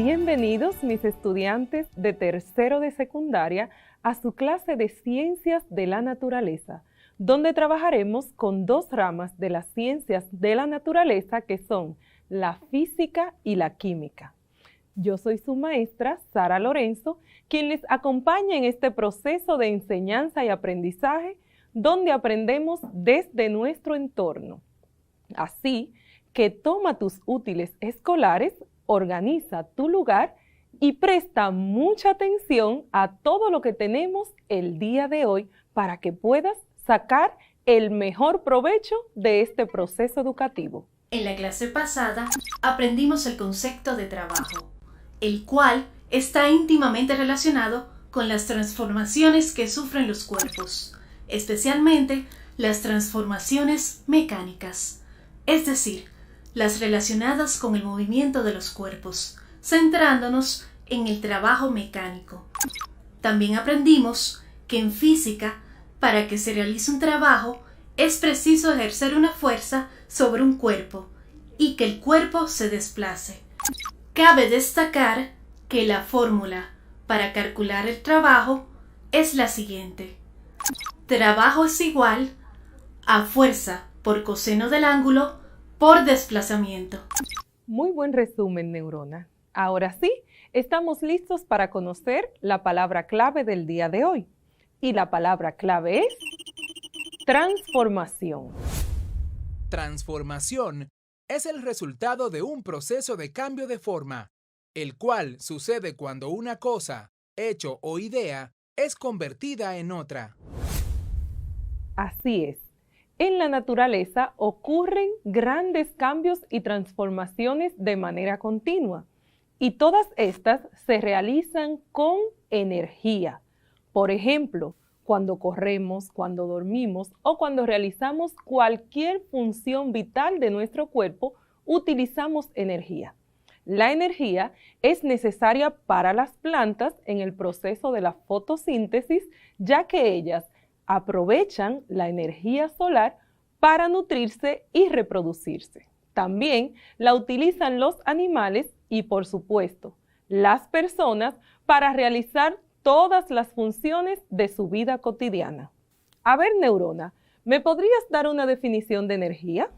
Bienvenidos mis estudiantes de tercero de secundaria a su clase de Ciencias de la Naturaleza, donde trabajaremos con dos ramas de las ciencias de la naturaleza que son la física y la química. Yo soy su maestra, Sara Lorenzo, quien les acompaña en este proceso de enseñanza y aprendizaje, donde aprendemos desde nuestro entorno. Así que toma tus útiles escolares, organiza tu lugar y presta mucha atención a todo lo que tenemos el día de hoy para que puedas sacar el mejor provecho de este proceso educativo. En la clase pasada aprendimos el concepto de trabajo, el cual está íntimamente relacionado con las transformaciones que sufren los cuerpos, especialmente las transformaciones mecánicas, es decir, las relacionadas con el movimiento de los cuerpos, centrándonos en el trabajo mecánico. También aprendimos que en física, para que se realice un trabajo, es preciso ejercer una fuerza sobre un cuerpo y que el cuerpo se desplace. Cabe destacar que la fórmula para calcular el trabajo es la siguiente. Trabajo es igual a fuerza por coseno del ángulo por desplazamiento. Muy buen resumen, neurona. Ahora sí, estamos listos para conocer la palabra clave del día de hoy. Y la palabra clave es transformación. Transformación es el resultado de un proceso de cambio de forma, el cual sucede cuando una cosa, hecho o idea es convertida en otra. Así es. En la naturaleza ocurren grandes cambios y transformaciones de manera continua, y todas estas se realizan con energía. Por ejemplo, cuando corremos, cuando dormimos o cuando realizamos cualquier función vital de nuestro cuerpo, utilizamos energía. La energía es necesaria para las plantas en el proceso de la fotosíntesis, ya que ellas aprovechan la energía solar para nutrirse y reproducirse. También la utilizan los animales y, por supuesto, las personas para realizar todas las funciones de su vida cotidiana. A ver, neurona, ¿me podrías dar una definición de energía?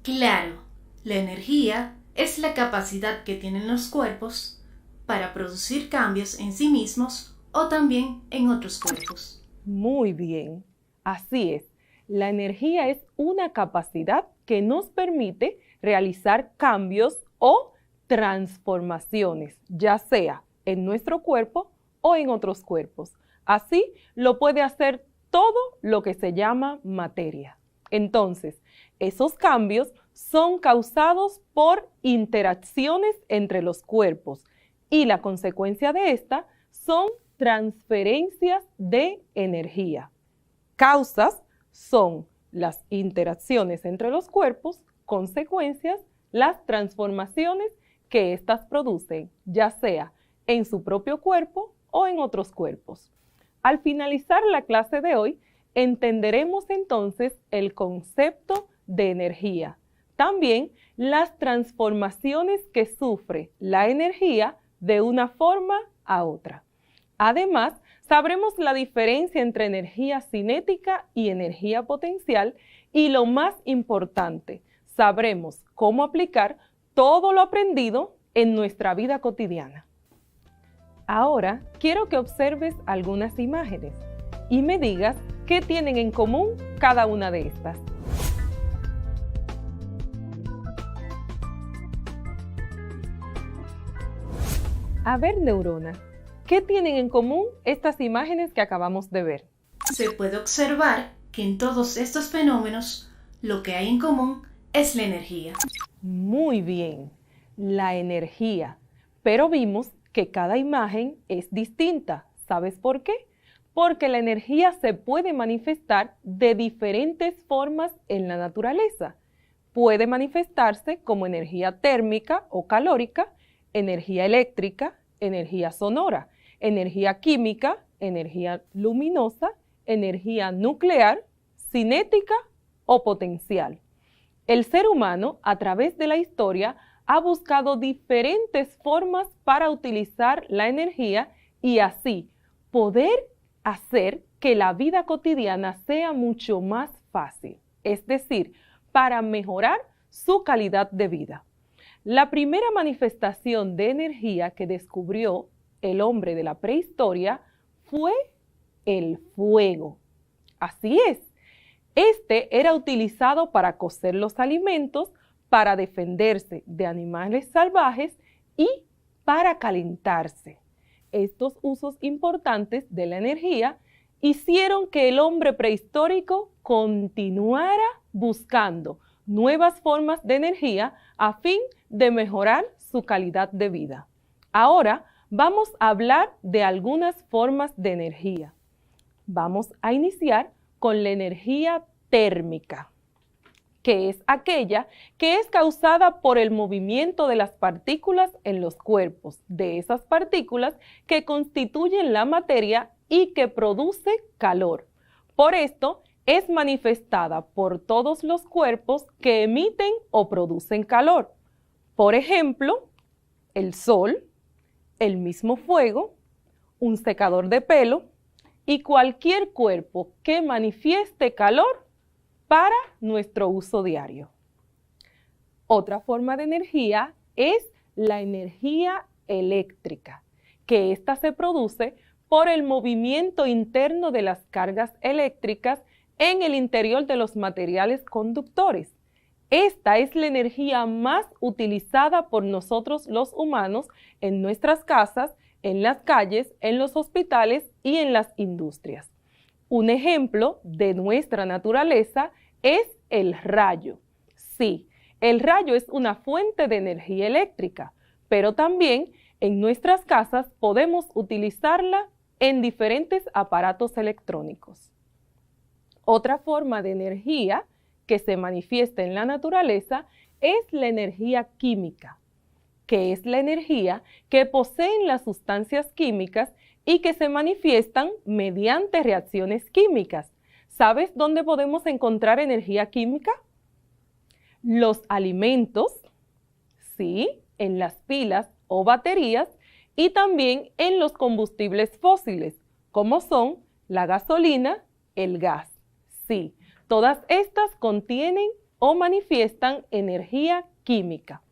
Claro, la energía es la capacidad que tienen los cuerpos para producir cambios en sí mismos o también en otros cuerpos. Muy bien, así es. La energía es una capacidad que nos permite realizar cambios o transformaciones, ya sea en nuestro cuerpo o en otros cuerpos. Así lo puede hacer todo lo que se llama materia. Entonces, esos cambios son causados por interacciones entre los cuerpos y la consecuencia de esta son transferencias de energía. Causas son las interacciones entre los cuerpos, consecuencias, las transformaciones que éstas producen, ya sea en su propio cuerpo o en otros cuerpos. Al finalizar la clase de hoy, entenderemos entonces el concepto de energía. También las transformaciones que sufre la energía de una forma a otra. Además, sabremos la diferencia entre energía cinética y energía potencial y lo más importante, sabremos cómo aplicar todo lo aprendido en nuestra vida cotidiana. Ahora quiero que observes algunas imágenes y me digas qué tienen en común cada una de estas. A ver, neurona, ¿qué tienen en común estas imágenes que acabamos de ver? Se puede observar que en todos estos fenómenos lo que hay en común es la energía. Muy bien, la energía. Pero vimos que cada imagen es distinta. ¿Sabes por qué? Porque la energía se puede manifestar de diferentes formas en la naturaleza. Puede manifestarse como energía térmica o calórica, energía eléctrica, energía sonora, energía química, energía luminosa, energía nuclear, cinética o potencial. El ser humano, a través de la historia, ha buscado diferentes formas para utilizar la energía y así poder hacer que la vida cotidiana sea mucho más fácil, es decir, para mejorar su calidad de vida. La primera manifestación de energía que descubrió el hombre de la prehistoria fue el fuego. Así es, este era utilizado para cocer los alimentos, para defenderse de animales salvajes y para calentarse. Estos usos importantes de la energía hicieron que el hombre prehistórico continuara buscando nuevas formas de energía a fin de mejorar su calidad de vida. Ahora vamos a hablar de algunas formas de energía. Vamos a iniciar con la energía térmica, que es aquella que es causada por el movimiento de las partículas en los cuerpos, de esas partículas que constituyen la materia y que produce calor. Por esto, es manifestada por todos los cuerpos que emiten o producen calor. Por ejemplo, el sol, el mismo fuego, un secador de pelo y cualquier cuerpo que manifieste calor para nuestro uso diario. Otra forma de energía es la energía eléctrica, que ésta se produce por el movimiento interno de las cargas eléctricas en el interior de los materiales conductores. Esta es la energía más utilizada por nosotros los humanos en nuestras casas, en las calles, en los hospitales y en las industrias. Un ejemplo de nuestra naturaleza es el rayo. Sí, el rayo es una fuente de energía eléctrica, pero también en nuestras casas podemos utilizarla en diferentes aparatos electrónicos. Otra forma de energía que se manifiesta en la naturaleza es la energía química, que es la energía que poseen las sustancias químicas y que se manifiestan mediante reacciones químicas. ¿Sabes dónde podemos encontrar energía química? Los alimentos, sí, en las pilas o baterías y también en los combustibles fósiles, como son la gasolina, el gas. Sí, todas estas contienen o manifiestan energía química.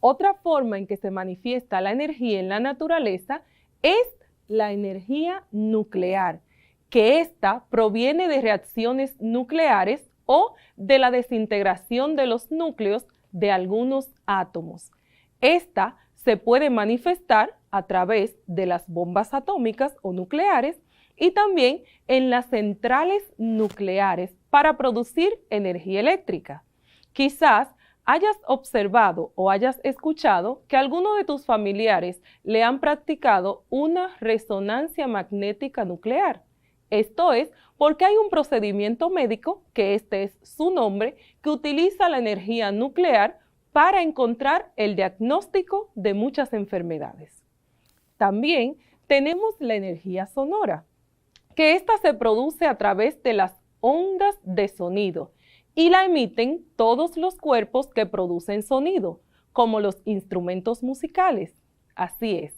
Otra forma en que se manifiesta la energía en la naturaleza es la energía nuclear, que ésta proviene de reacciones nucleares o de la desintegración de los núcleos de algunos átomos. Esta se puede manifestar a través de las bombas atómicas o nucleares y también en las centrales nucleares para producir energía eléctrica. Quizás hayas observado o hayas escuchado que alguno de tus familiares le han practicado una resonancia magnética nuclear. Esto es porque hay un procedimiento médico, que este es su nombre, que utiliza la energía nuclear para encontrar el diagnóstico de muchas enfermedades. También tenemos la energía sonora, que ésta se produce a través de las ondas de sonido y la emiten todos los cuerpos que producen sonido, como los instrumentos musicales. Así es.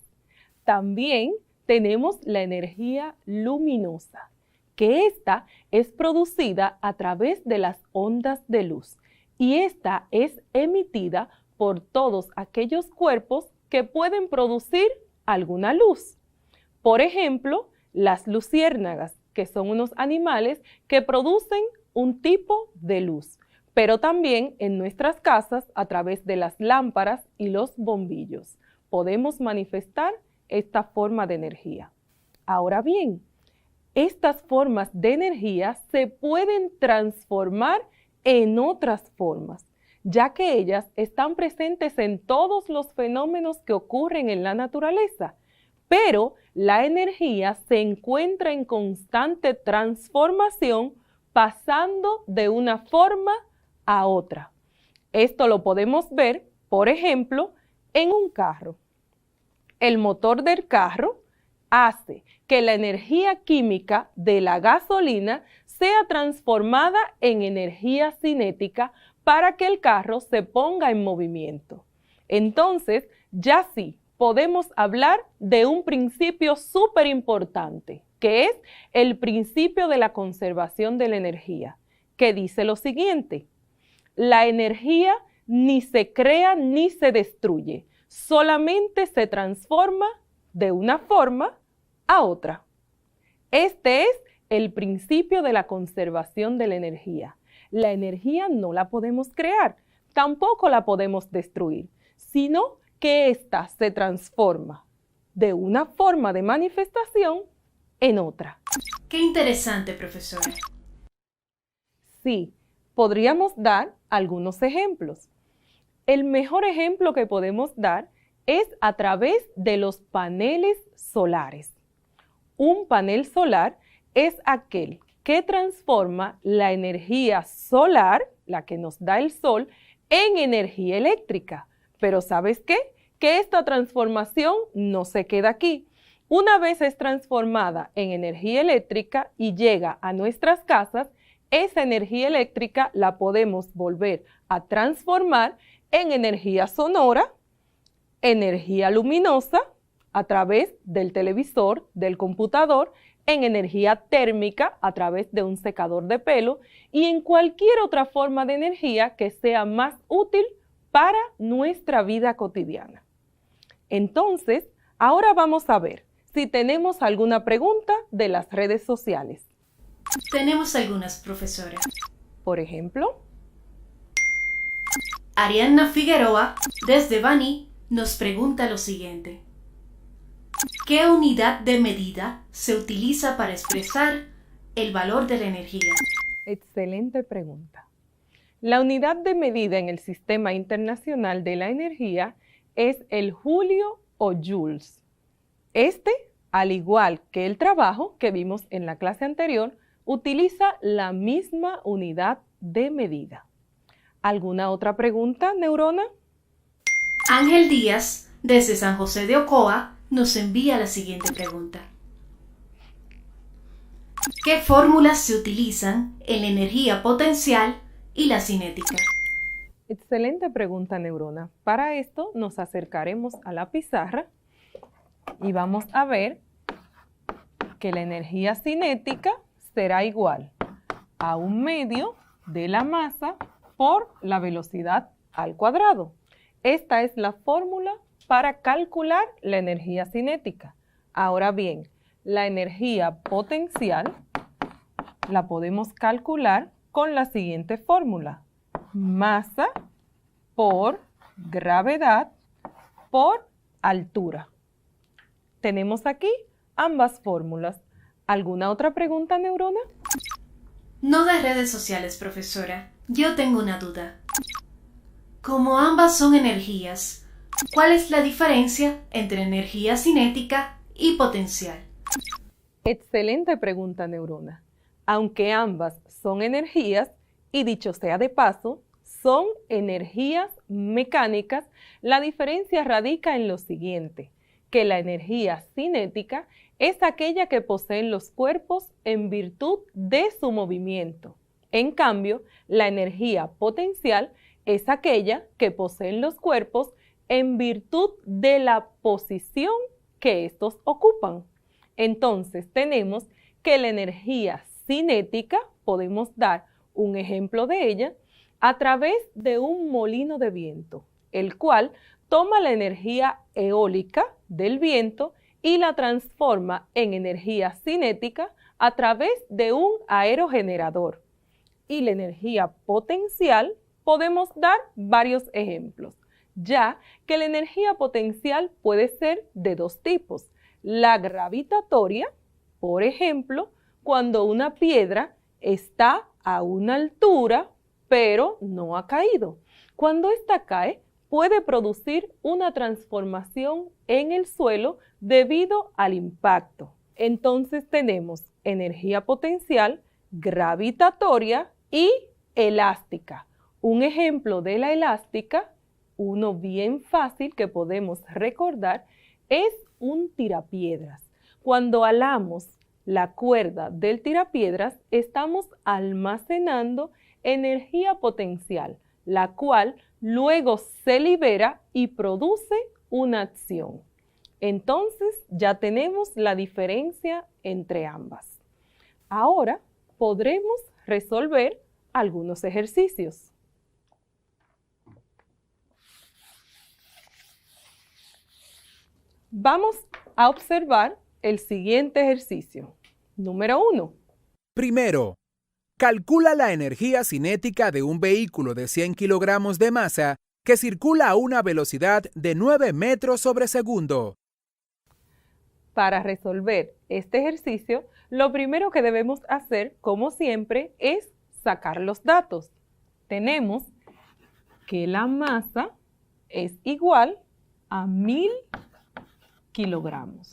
También tenemos la energía luminosa, que ésta es producida a través de las ondas de luz y esta es emitida por todos aquellos cuerpos que pueden producir alguna luz. Por ejemplo, las luciérnagas, que son unos animales que producen un tipo de luz, pero también en nuestras casas a través de las lámparas y los bombillos podemos manifestar esta forma de energía. Ahora bien, estas formas de energía se pueden transformar en otras formas, ya que ellas están presentes en todos los fenómenos que ocurren en la naturaleza, pero la energía se encuentra en constante transformación, pasando de una forma a otra. Esto lo podemos ver, por ejemplo, en un carro. El motor del carro hace que la energía química de la gasolina sea transformada en energía cinética para que el carro se ponga en movimiento. Entonces, ya sí, podemos hablar de un principio súper importante, que es el principio de la conservación de la energía, que dice lo siguiente: la energía ni se crea ni se destruye, solamente se transforma de una forma a otra. Este es el principio de la conservación de la energía. La energía no la podemos crear, tampoco la podemos destruir, sino que ésta se transforma de una forma de manifestación en otra. Qué interesante, profesora. Sí, podríamos dar algunos ejemplos. El mejor ejemplo que podemos dar es a través de los paneles solares. Un panel solar es aquel que transforma la energía solar, la que nos da el sol, en energía eléctrica. Pero ¿sabes qué? Que esta transformación no se queda aquí. Una vez es transformada en energía eléctrica y llega a nuestras casas, esa energía eléctrica la podemos volver a transformar en energía sonora, energía luminosa, a través del televisor, del computador, en energía térmica, a través de un secador de pelo y en cualquier otra forma de energía que sea más útil para nuestra vida cotidiana. Entonces, ahora vamos a ver si tenemos alguna pregunta de las redes sociales. Tenemos algunas, profesora. Por ejemplo, Arianna Figueroa, desde Baní, nos pregunta lo siguiente. ¿Qué unidad de medida se utiliza para expresar el valor de la energía? excelente pregunta. La unidad de medida en el Sistema Internacional de la Energía es el julio o joules. Este, al igual que el trabajo que vimos en la clase anterior, utiliza la misma unidad de medida. ¿Alguna otra pregunta, Neurona? Ángel Díaz, desde San José de Ocoa, nos envía la siguiente pregunta. ¿Qué fórmulas se utilizan en la energía potencial y la cinética? Excelente pregunta, Neurona. Para esto nos acercaremos a la pizarra y vamos a ver que la energía cinética será igual a 1/2 de la masa por la velocidad al cuadrado. Esta es la fórmula para calcular la energía cinética. Ahora bien, la energía potencial la podemos calcular con la siguiente fórmula: masa por gravedad por altura. Tenemos aquí ambas fórmulas. ¿Alguna otra pregunta, Neurona? No de redes sociales, profesora. Yo tengo una duda. Como ambas son energías, ¿cuál es la diferencia entre energía cinética y potencial? Excelente pregunta, Neurona. Aunque ambas son energías, y dicho sea de paso, son energías mecánicas, la diferencia radica en lo siguiente, que la energía cinética es aquella que poseen los cuerpos en virtud de su movimiento. En cambio, la energía potencial es aquella que poseen los cuerpos en virtud de la posición que estos ocupan. Entonces, tenemos que la energía cinética, podemos dar un ejemplo de ella, a través de un molino de viento, el cual toma la energía eólica del viento y la transforma en energía cinética a través de un aerogenerador. Y la energía potencial podemos dar varios ejemplos, ya que la energía potencial puede ser de dos tipos: la gravitatoria, por ejemplo, cuando una piedra está a una altura pero no ha caído. Cuando ésta cae, puede producir una transformación en el suelo debido al impacto. Entonces tenemos energía potencial, gravitatoria y elástica. Un ejemplo de la elástica, uno bien fácil que podemos recordar, es un tirapiedras. Cuando alamos la cuerda del tirapiedras, estamos almacenando energía potencial, la cual luego se libera y produce una acción. Entonces ya tenemos la diferencia entre ambas. Ahora podremos resolver algunos ejercicios. Vamos a observar el siguiente ejercicio. Número 1. Primero, calcula la energía cinética de un vehículo de 100 kilogramos de masa que circula a una velocidad de 9 metros sobre segundo. Para resolver este ejercicio, lo primero que debemos hacer, como siempre, es sacar los datos. Tenemos que la masa es igual a 1000 kilogramos.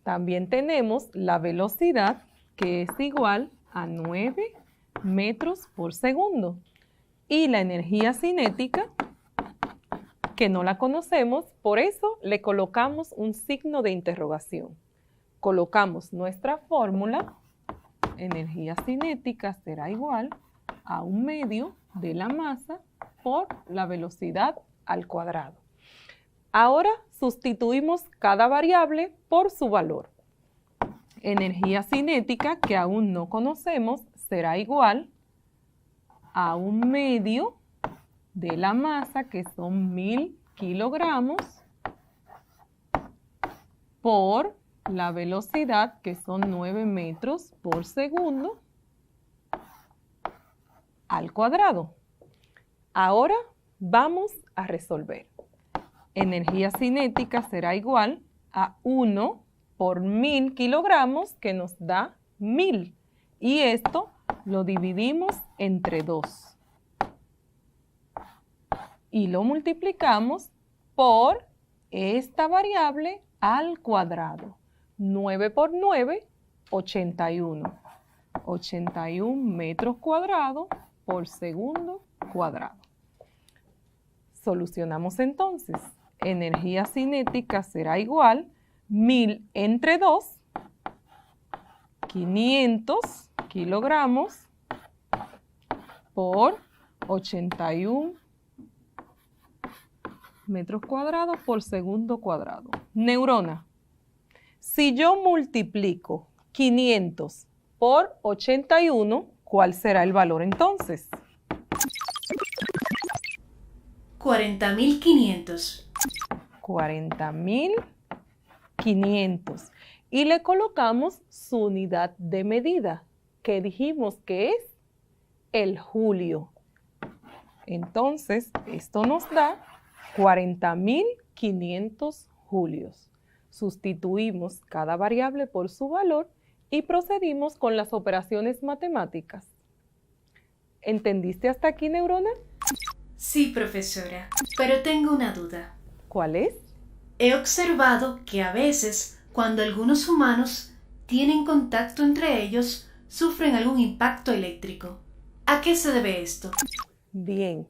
También tenemos la velocidad, que es igual a 9 metros por segundo. Y la energía cinética, que no la conocemos, por eso le colocamos un signo de interrogación. Colocamos nuestra fórmula, energía cinética será igual a 1/2 de la masa por la velocidad al cuadrado. Ahora sustituimos cada variable por su valor. Energía cinética, que aún no conocemos, será igual a 1/2 de la masa, que son 1000 kilogramos, por la velocidad, que son 9 metros por segundo, al cuadrado. Ahora vamos a resolver. Energía cinética será igual a 1 por 1000 kilogramos, que nos da 1000. Y esto lo dividimos entre 2. Y lo multiplicamos por esta variable al cuadrado. 9 por 9, 81. 81 metros cuadrados por segundo cuadrado. Solucionamos entonces. Energía cinética será igual 1000 entre 2, 500 kilogramos por 81 metros cuadrados por segundo cuadrado. Neurona, si yo multiplico 500 por 81, ¿cuál será el valor entonces? 40.500. 40.500. Y le colocamos su unidad de medida, que dijimos que es el julio. Entonces, esto nos da 40.500 julios. Sustituimos cada variable por su valor y procedimos con las operaciones matemáticas. ¿Entendiste hasta aquí, Neurona? Sí, profesora, pero tengo una duda. ¿Cuál es? He observado que a veces, cuando algunos humanos tienen contacto entre ellos, sufren algún impacto eléctrico. ¿A qué se debe esto? Bien,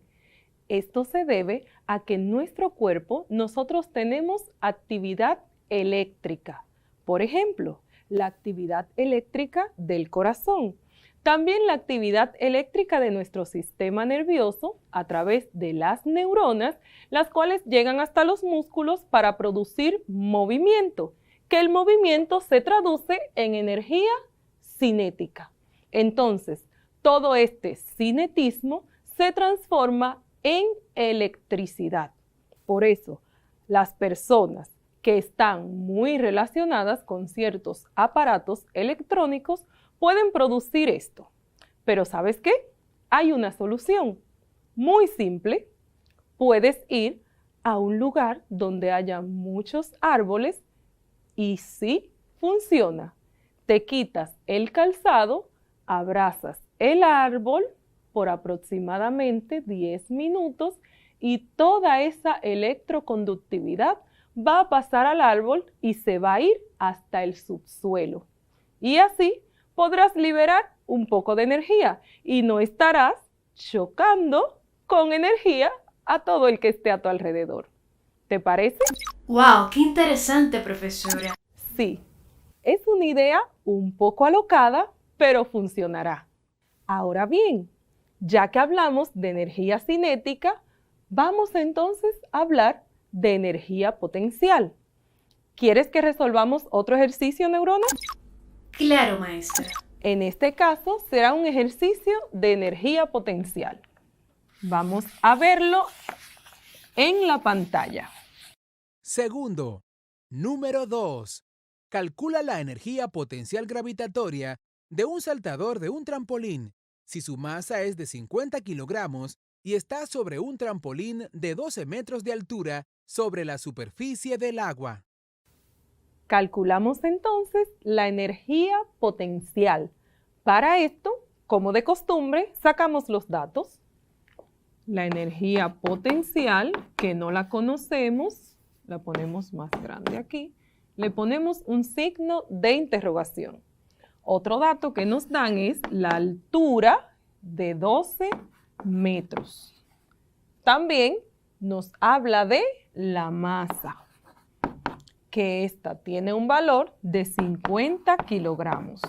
esto se debe a que en nuestro cuerpo nosotros tenemos actividad eléctrica. Por ejemplo, la actividad eléctrica del corazón. También la actividad eléctrica de nuestro sistema nervioso a través de las neuronas, las cuales llegan hasta los músculos para producir movimiento, que el movimiento se traduce en energía cinética. Entonces, todo este cinetismo se transforma en electricidad. Por eso, las personas que están muy relacionadas con ciertos aparatos electrónicos pueden producir esto. Pero ¿sabes qué? Hay una solución muy simple. Puedes ir a un lugar donde haya muchos árboles y sí funciona. Te quitas el calzado, abrazas el árbol por aproximadamente 10 minutos y toda esa electroconductividad va a pasar al árbol y se va a ir hasta el subsuelo. Y así podrás liberar un poco de energía y no estarás chocando con energía a todo el que esté a tu alrededor. ¿Te parece? ¡Wow! ¡Qué interesante, profesora! Sí, es una idea un poco alocada, pero funcionará. Ahora bien, Ya que hablamos de energía cinética, vamos entonces a hablar de energía potencial. ¿Quieres que resolvamos otro ejercicio, Neurona? Claro, maestra. En este caso será un ejercicio de energía potencial. Vamos a verlo en la pantalla. Segundo, número 2. Calcula la energía potencial gravitatoria de un saltador de un trampolín si su masa es de 50 kilogramos y está sobre un trampolín de 12 metros de altura sobre la superficie del agua. Calculamos entonces la energía potencial. Para esto, como de costumbre, sacamos los datos. La energía potencial, que no la conocemos, la ponemos más grande aquí, le ponemos un signo de interrogación. Otro dato que nos dan es la altura de 12 metros. También nos habla de la masa, que esta tiene un valor de 50 kilogramos.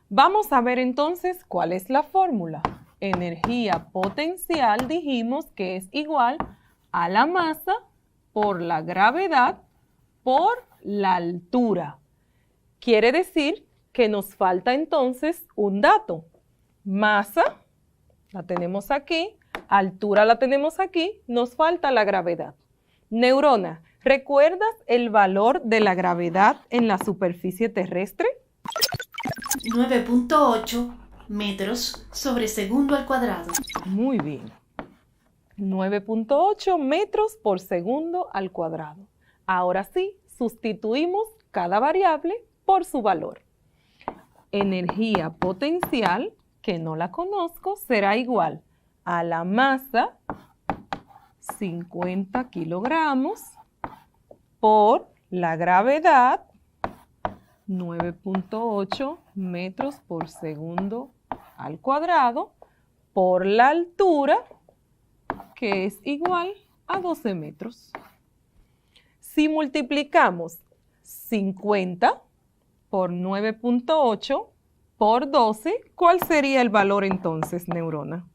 Vamos a ver entonces cuál es la fórmula. Energía potencial dijimos que es igual a la masa por la gravedad por la altura. Quiere decir que nos falta entonces un dato. Masa, la tenemos aquí, altura la tenemos aquí, nos falta la gravedad. Neurona, ¿recuerdas el valor de la gravedad en la superficie terrestre? 9.8 metros sobre segundo al cuadrado. Muy bien. 9.8 metros por segundo al cuadrado. Ahora sí, sustituimos cada variable por su valor. Energía potencial, que no la conozco, será igual a la masa, 50 kilogramos, por la gravedad, 9.8 metros por segundo al cuadrado, por la altura, que es igual a 12 metros. Si multiplicamos 50 por 9.8 por 12, ¿cuál sería el valor entonces, Neurona?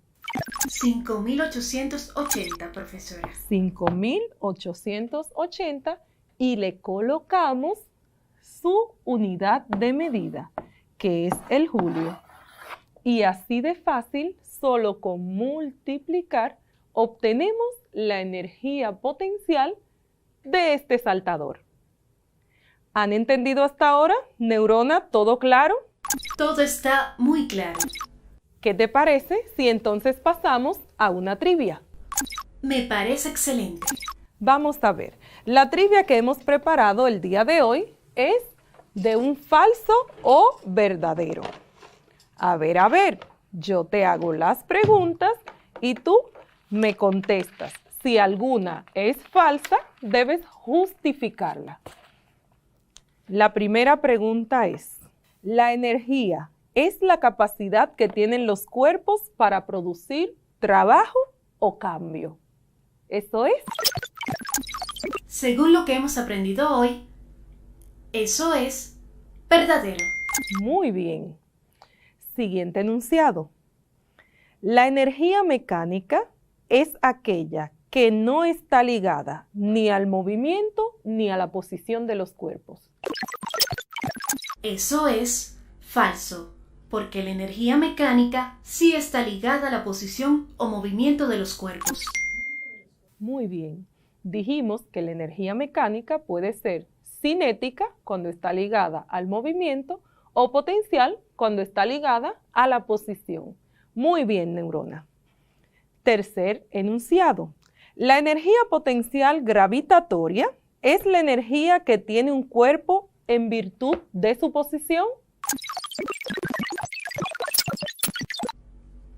5.880, profesora. 5.880 y le colocamos su unidad de medida, que es el julio. Y así de fácil, solo con multiplicar, obtenemos la energía potencial de este saltador. ¿Han entendido hasta ahora, Neurona? ¿Todo claro? Todo está muy claro. ¿Qué te parece si entonces pasamos a una trivia? Me parece excelente. Vamos a ver. La trivia que hemos preparado el día de hoy es de un falso o verdadero. A ver, yo te hago las preguntas y tú me contestas. Si alguna es falsa, debes justificarla. La primera pregunta es, ¿la energía es la capacidad que tienen los cuerpos para producir trabajo o cambio? ¿Eso es? Según lo que hemos aprendido hoy, eso es verdadero. Muy bien. Siguiente enunciado. La energía mecánica es aquella que no está ligada ni al movimiento ni a la posición de los cuerpos. Eso es falso, porque la energía mecánica sí está ligada a la posición o movimiento de los cuerpos. Muy bien. Dijimos que la energía mecánica puede ser cinética cuando está ligada al movimiento o potencial cuando está ligada a la posición. Muy bien, Neurona. Tercer enunciado. La energía potencial gravitatoria es la energía que tiene un cuerpo en virtud de su posición.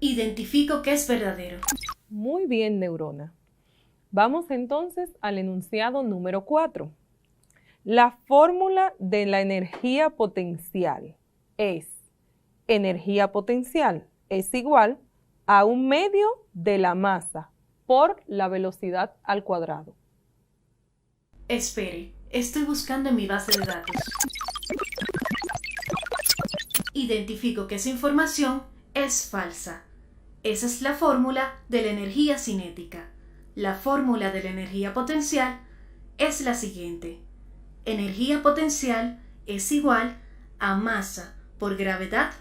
Identifico que es verdadero. Muy bien, Neurona. Vamos entonces al enunciado número 4. La fórmula de la energía potencial es: energía potencial es igual a 1/2 de la masa por la velocidad al cuadrado. Espere, estoy buscando en mi base de datos. Identifico que esa información es falsa. Esa es la fórmula de la energía cinética. La fórmula de la energía potencial es la siguiente. Energía potencial es igual a masa por gravedad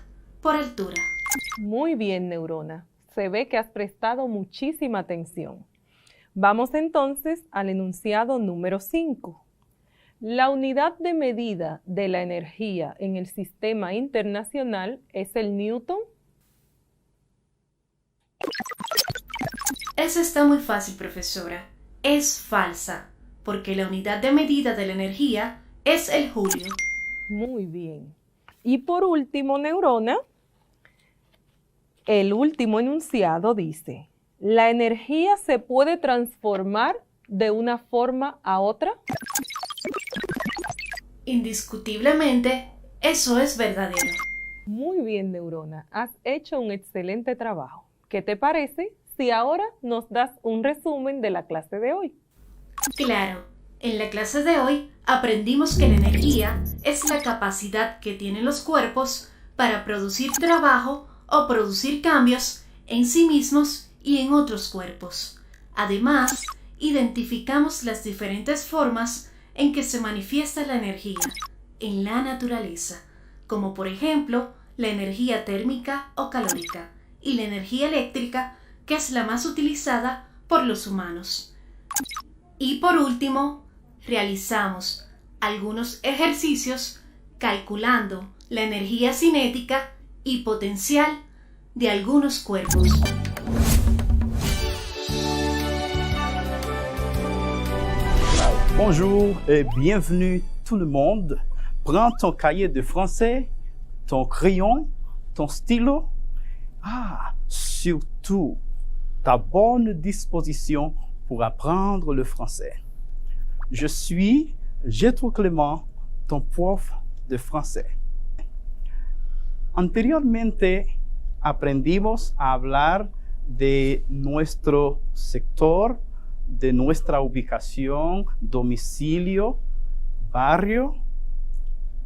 por altura. Muy bien, neurona. Se ve que has prestado muchísima atención. Vamos entonces al enunciado número 5. La unidad de medida de la energía en el sistema internacional es el Newton. Esa está muy fácil, profesora. Es falsa, porque la unidad de medida de la energía es el julio. Muy bien. Y por último, neurona, el último enunciado dice, ¿la energía se puede transformar de una forma a otra? Indiscutiblemente, eso es verdadero. Muy bien, neurona. Has hecho un excelente trabajo. ¿Qué te parece si ahora nos das un resumen de la clase de hoy? Claro, en la clase de hoy aprendimos que la energía es la capacidad que tienen los cuerpos para producir trabajo o producir cambios en sí mismos y en otros cuerpos. Además, identificamos las diferentes formas en que se manifiesta la energía en la naturaleza, como por ejemplo la energía térmica o calórica y la energía eléctrica, que es la más utilizada por los humanos. Y por último, realizamos algunos ejercicios calculando la energía cinética y potencial de algunos cuerpos. Bonjour et bienvenue tout le monde. Prends ton cahier de français, ton crayon, ton stylo. Surtout, ta bonne disposition pour apprendre le français. Je suis Jethro Clément, ton prof de français. Anteriormente aprendimos a hablar de nuestro sector, de nuestra ubicación, domicilio, barrio.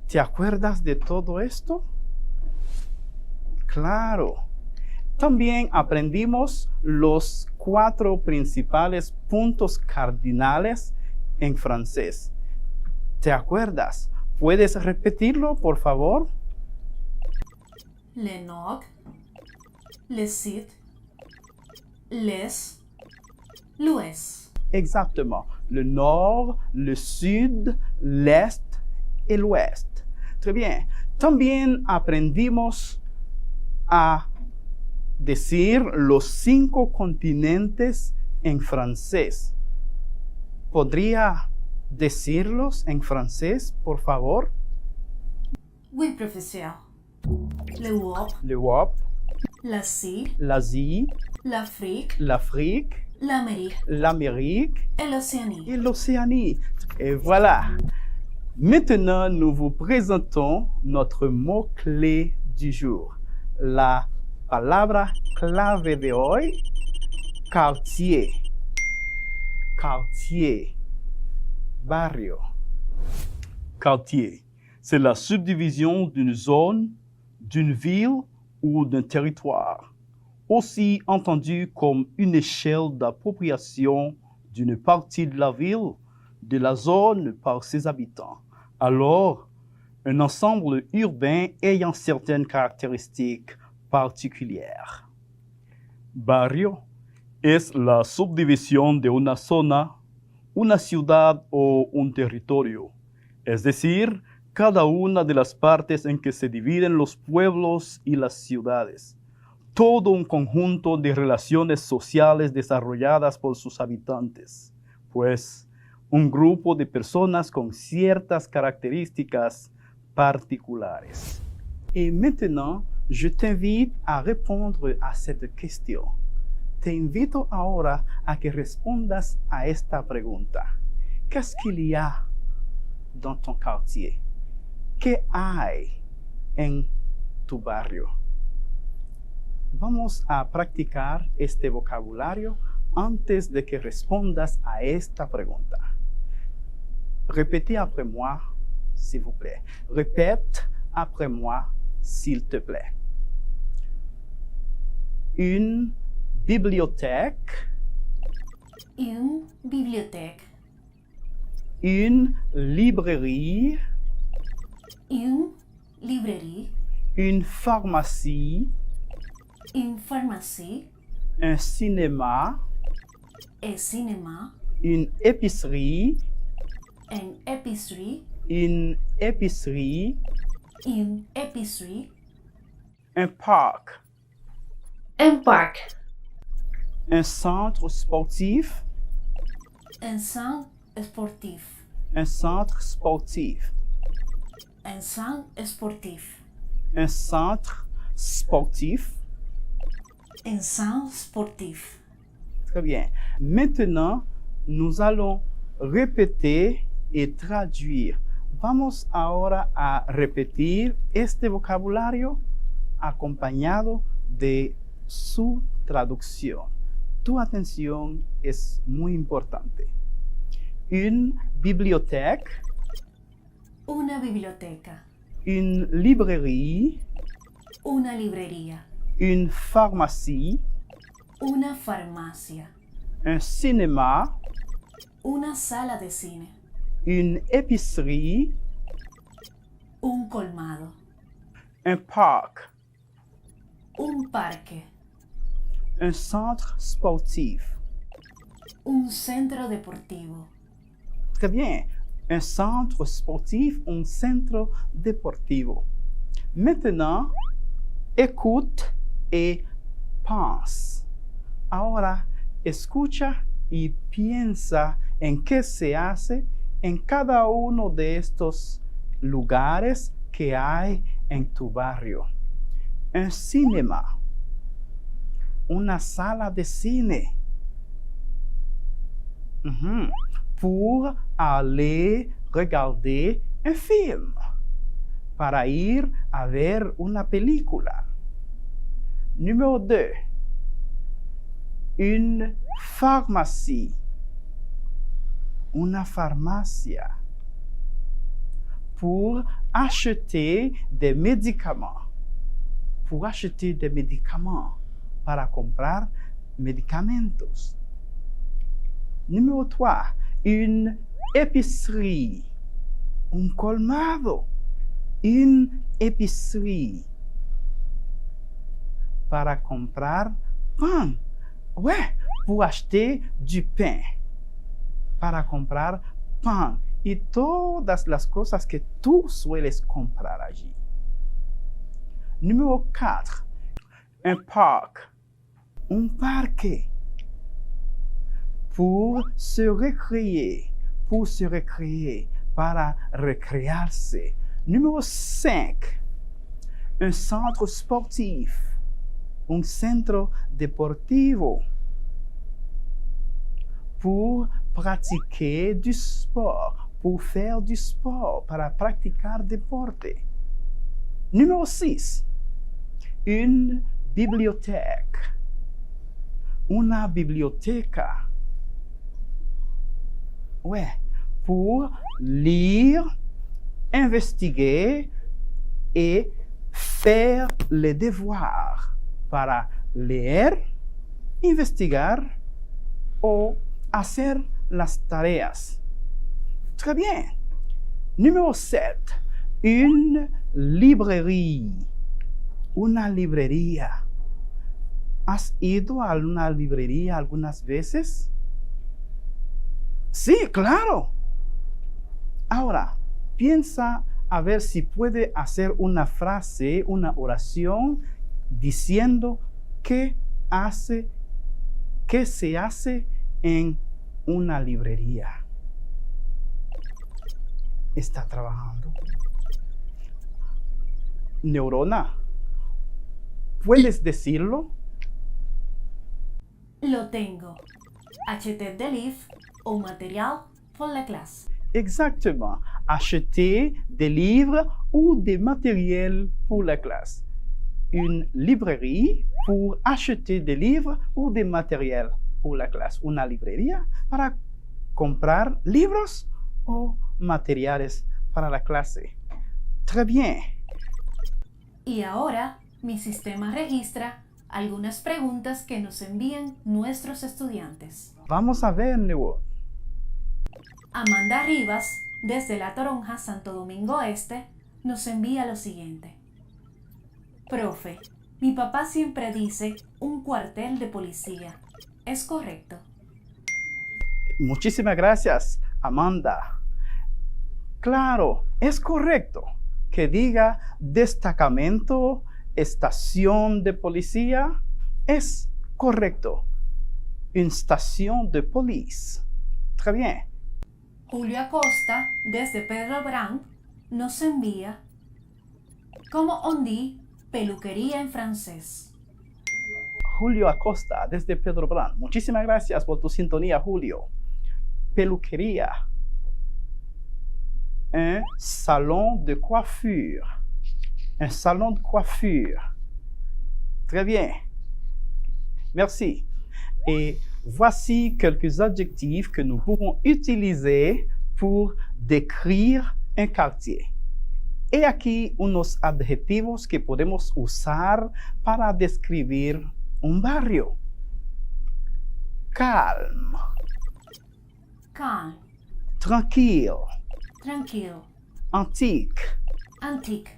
¿Te acuerdas de todo esto? Claro. También aprendimos los 4 principales puntos cardinales en francés. ¿Te acuerdas? ¿Puedes repetirlo, por favor? Le nord, le sud, l'est, l'ouest. Exactement. Le nord, le sud, l'est et l'ouest. Très bien. También aprendimos a decir los 5 continentes en francés. ¿Podría decirlos en francés, por favor? Oui, professeur. L'Europe, L'Europe, l'Asie, l'Asie, l'Afrique, l'Afrique, l'Amérique l'Amérique et l'Océanie. et l'Océanie. Et voilà. Maintenant, nous vous présentons notre mot-clé du jour. La palabra clave de hoy, quartier. Quartier. Barrio. Quartier, c'est la subdivision d'une zone, d'une ville ou d'un territoire, aussi entendu comme une échelle d'appropriation d'une partie de la ville, de la zone par ses habitants. Alors, un ensemble urbain ayant certaines caractéristiques particulières. Barrio es la subdivisión de una zona, una ciudad o un territorio, es decir, cada una de las partes en que se dividen los pueblos y las ciudades, todo un conjunto de relaciones sociales desarrolladas por sus habitantes, pues un grupo de personas con ciertas características particulares. Et maintenant, je t'invite à répondre à cette question. Te invito ahora a que respondas a esta pregunta. ¿Qu'est-ce qu'il y a dans ton quartier? ¿Qué hay en tu barrio? Vamos a practicar este vocabulario antes de que respondas a esta pregunta. Répétez après moi, s'il vous plaît. Répète après moi, s'il te plaît. Une bibliothèque. Une bibliothèque. Une librairie. Une librairie. Une pharmacie. Une pharmacie. Un cinéma. Un cinéma. Une épicerie. Une épicerie. Une épicerie. Une épicerie. Un parc. Un parc. Un centre sportif. Un centre sportif. Un centre sportif. Un centre sportif. Un centre sportif. Un centre sportif. Très bien. Maintenant, nous allons répéter y traduire. Vamos ahora a repetir este vocabulario acompañado de su traducción. Tu atención es muy importante. Une bibliothèque. Una biblioteca. Une librairie. Una librería. Une pharmacie. Una farmacia. Un cinéma. Una sala de cine. Une épicerie. Un colmado. Un parc. Un parque. Un centre sportif. Un centro deportivo. Très bien. Un centre sportif, un centro deportivo. Maintenant, écoute et pense. Ahora, escucha y piensa en qué se hace en cada uno de estos lugares que hay en tu barrio. Un cinéma. Una sala de cine. Pour aller regarder un film. Para ir a ver una película. Numéro 2. Une pharmacie. Una farmacia. Pour acheter des médicaments. Pour acheter des médicaments. Para comprar medicamentos. Numéro 3. Une épicerie. Un colmado. Une épicerie. Para comprar pan. Ouais, pour acheter du pain. Para comprar pan y todas las cosas que tú sueles comprar allí. Numéro 4. Un parc. Un parque. Pour se recréer. Pour se recréer. Para recrearse. Numéro 5. Un centre sportif. Un centro deportivo. Pour pratiquer du sport. Pour faire du sport. Para practicar deporte. Numéro 6. Une bibliothèque. Una biblioteca. Ouais, pour lire, investiguer et faire les devoirs. Para leer, investigar o hacer las tareas. Très bien. Numéro 7. Une librairie. Una librería. ¿Has ido a una librería algunas veces? Sí, claro. Ahora, piensa a ver si puede hacer una frase, una oración, diciendo qué se hace en una librería. ¿Está trabajando? Neurona, ¿puedes decirlo? Lo tengo. Acheter des livres ou matériel pour la classe. Exactement. Acheter des livres ou des matériels pour la classe. Une librairie pour acheter des livres ou des matériels pour la clase. Una librería para comprar libros o materiales para la clase. Très bien. Y ahora mi sistema registra algunas preguntas que nos envían nuestros estudiantes. Vamos a ver, Newell. Amanda Rivas, desde La Toronja, Santo Domingo Este, nos envía lo siguiente. Profe, mi papá siempre dice un cuartel de policía. ¿Es correcto? Muchísimas gracias, Amanda. Claro, es correcto que diga destacamento, estación de policía. Es correcto. Une station de police. Très bien. Julio Acosta, desde Pedro Brand, nos envía ¿cómo on dit peluquería en francés? Julio Acosta, desde Pedro Brand. Muchísimas gracias por tu sintonía, Julio. Peluquería. Un salon de coiffure. Un salon de coiffure. Très bien. Merci. Et voici quelques adjectifs que nous pouvons utiliser pour décrire un quartier. He aquí unos adjetivos que podemos usar para describir un barrio. Calme. Calme. Tranquille. Tranquilo. Antique. Antique.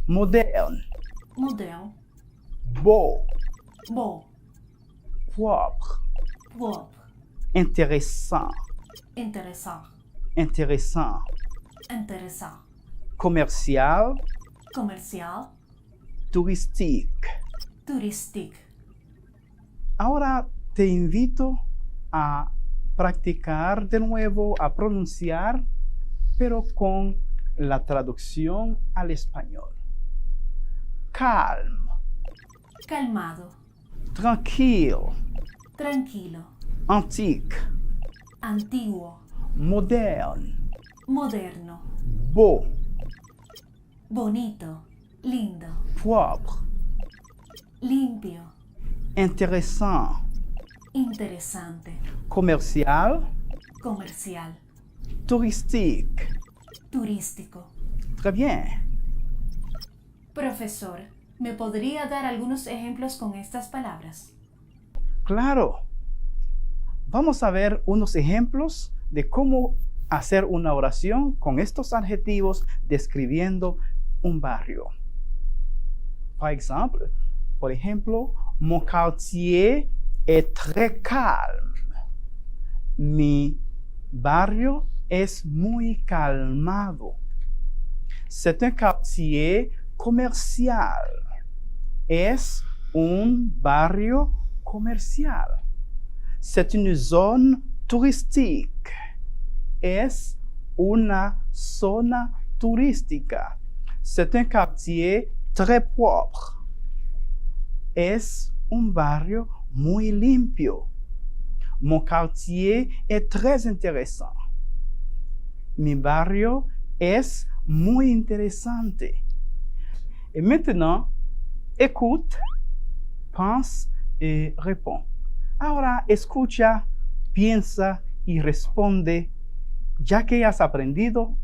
Moderne. Moderne. Beau. Beau. Propre. Propre. Intéressant. Intéressant. Intéressant. Intéressant. Commercial. Comercial. Touristique. Touristique. Ahora te invito a practicar de nuevo, a pronunciar, pero con la traducción al español. Calme. Calmado. Tranquille. Tranquilo. Antique. Antiguo. Moderne. Moderno. Beau. Bonito. Lindo. Propre. Limpio. Intéressant. Interesante. Commercial. Comercial. Touristique. Turístico. Très bien. Profesor, ¿me podría dar algunos ejemplos con estas palabras? Claro. Vamos a ver unos ejemplos de cómo hacer una oración con estos adjetivos describiendo un barrio. Por ejemplo, mon quartier est très calme. Mi barrio es muy calmado. C'est un quartier comercial. Es un barrio comercial. C'est une zone touristique. Es una zona turística. C'est un quartier très propre. Es un barrio muy limpio. Mon quartier est très intéressant. Mi barrio es muy interesante. Et maintenant, écoute, pense et réponds. Ahora escucha, piensa y responde, ya que has aprendido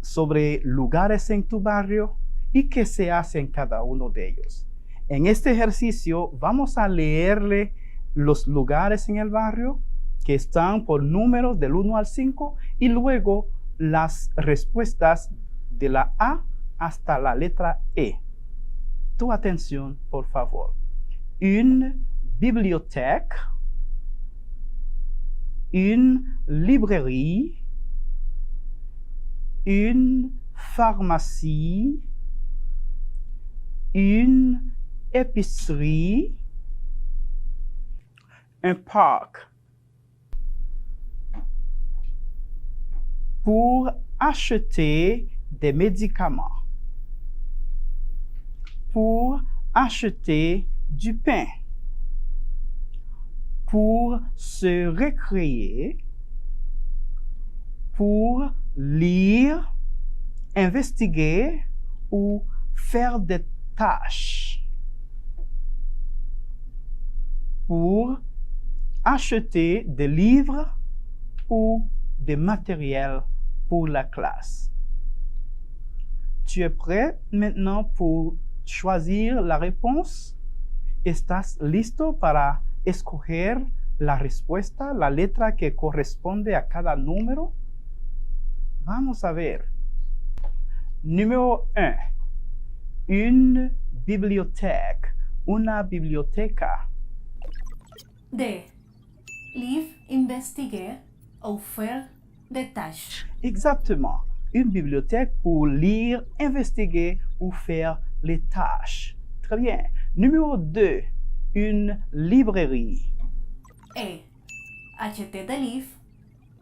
sobre lugares en tu barrio y qué se hace en cada uno de ellos. En este ejercicio vamos a leerle los lugares en el barrio que están por números del 1 al 5 y luego las respuestas de la A hasta la letra E. Tu atención, por favor. Une bibliothèque, une librairie, une pharmacie, une épicerie, un parc. Pour acheter des médicaments, pour acheter du pain, pour se récréer, pour lire, investiguer ou faire des tâches, pour acheter des livres ou des matériels pour la classe. Tu es prêt maintenant pour choisir la réponse? ¿Estás listo para escoger la respuesta, la letra que corresponde a cada número? Vamos a ver. Número 1. Une bibliothèque. Una biblioteca. D. Lire, investiguer ou faire des tâches. Exactement. Une bibliothèque pour lire, investiguer ou faire les tâches. Très bien. Numéro 2. Une librairie. E. Acheter des livres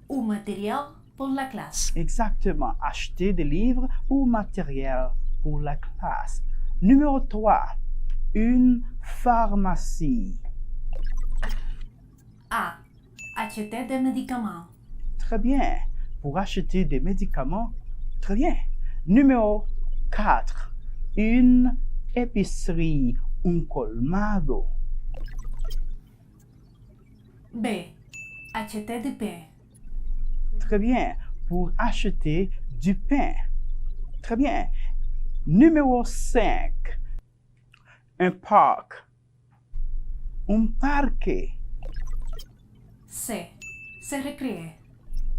ou matériel pour la classe. Exactement. Acheter des livres ou matériel pour la classe. Numéro 3. Une pharmacie. A. Acheter des médicaments. Très bien. Pour acheter des médicaments. Très bien. Numéro 4. Une épicerie. Un colmado. B. Acheter du pain. Très bien. Pour acheter du pain. Très bien. Numéro 5. Un parc. Un parque. C. Se recréer.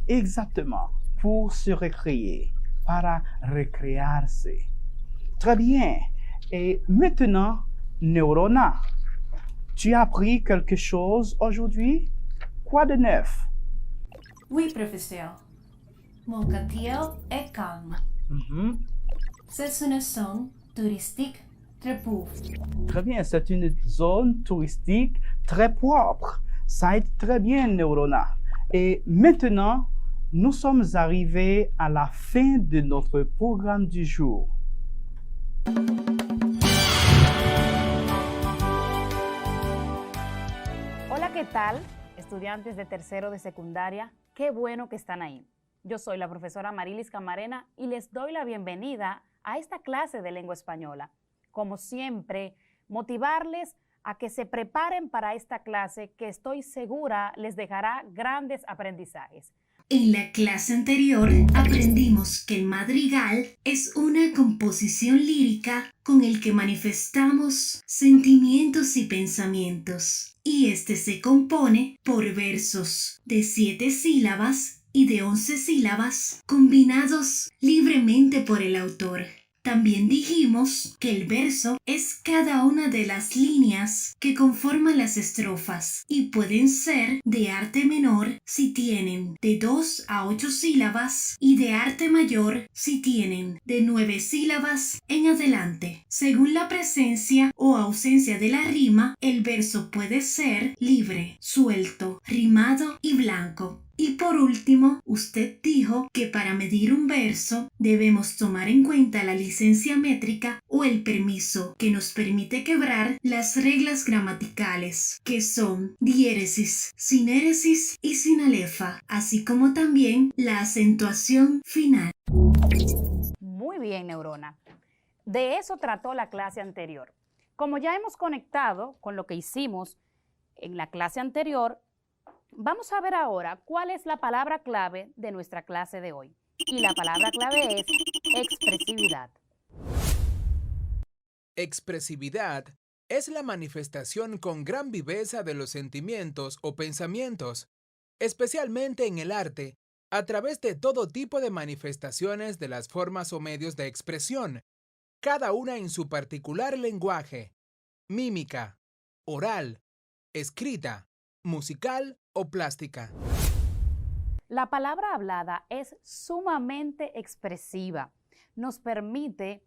Exactement. Pour se récréer. Para recrearse. Très bien. Et maintenant, Neurona, tu as appris quelque chose aujourd'hui? Quoi de neuf? Oui, professeur. Mon quartier est calme. C'est une zone touristique très pauvre. Très bien, c'est une zone touristique très propre. Ça a été très bien, Neurona. Et maintenant, nous sommes arrivés à la fin de notre programme du jour. Hola, ¿qué tal? Estudiantes de tercero de secundaria, qué bueno que están ahí. Yo soy la profesora Marilis Camarena y les doy la bienvenida a esta clase de lengua española. Como siempre, motivarles a que se preparen para esta clase que estoy segura les dejará grandes aprendizajes. En la clase anterior aprendimos que el madrigal es una composición lírica con el que manifestamos sentimientos y pensamientos. Y este se compone por versos de 7 sílabas y de 11 sílabas combinados libremente por el autor. También dijimos que el verso es cada una de las líneas que conforman las estrofas y pueden ser de arte menor si tienen de 2 a 8 sílabas y de arte mayor si tienen de 9 sílabas en adelante. Según la presencia o ausencia de la rima, el verso puede ser libre, suelto, rimado y blanco. Y por último, usted dijo que para medir un verso debemos tomar en cuenta la licencia métrica o el permiso que nos permite quebrar las reglas gramaticales, que son diéresis, sinéresis y sinalefa, así como también la acentuación final. Muy bien, Neurona. De eso trató la clase anterior. Como ya hemos conectado con lo que hicimos en la clase anterior, vamos a ver ahora cuál es la palabra clave de nuestra clase de hoy. Y la palabra clave es expresividad. Expresividad es la manifestación con gran viveza de los sentimientos o pensamientos, especialmente en el arte, a través de todo tipo de manifestaciones de las formas o medios de expresión, cada una en su particular lenguaje, mímica, oral, escrita, musical o plástica. La palabra hablada es sumamente expresiva. Nos permite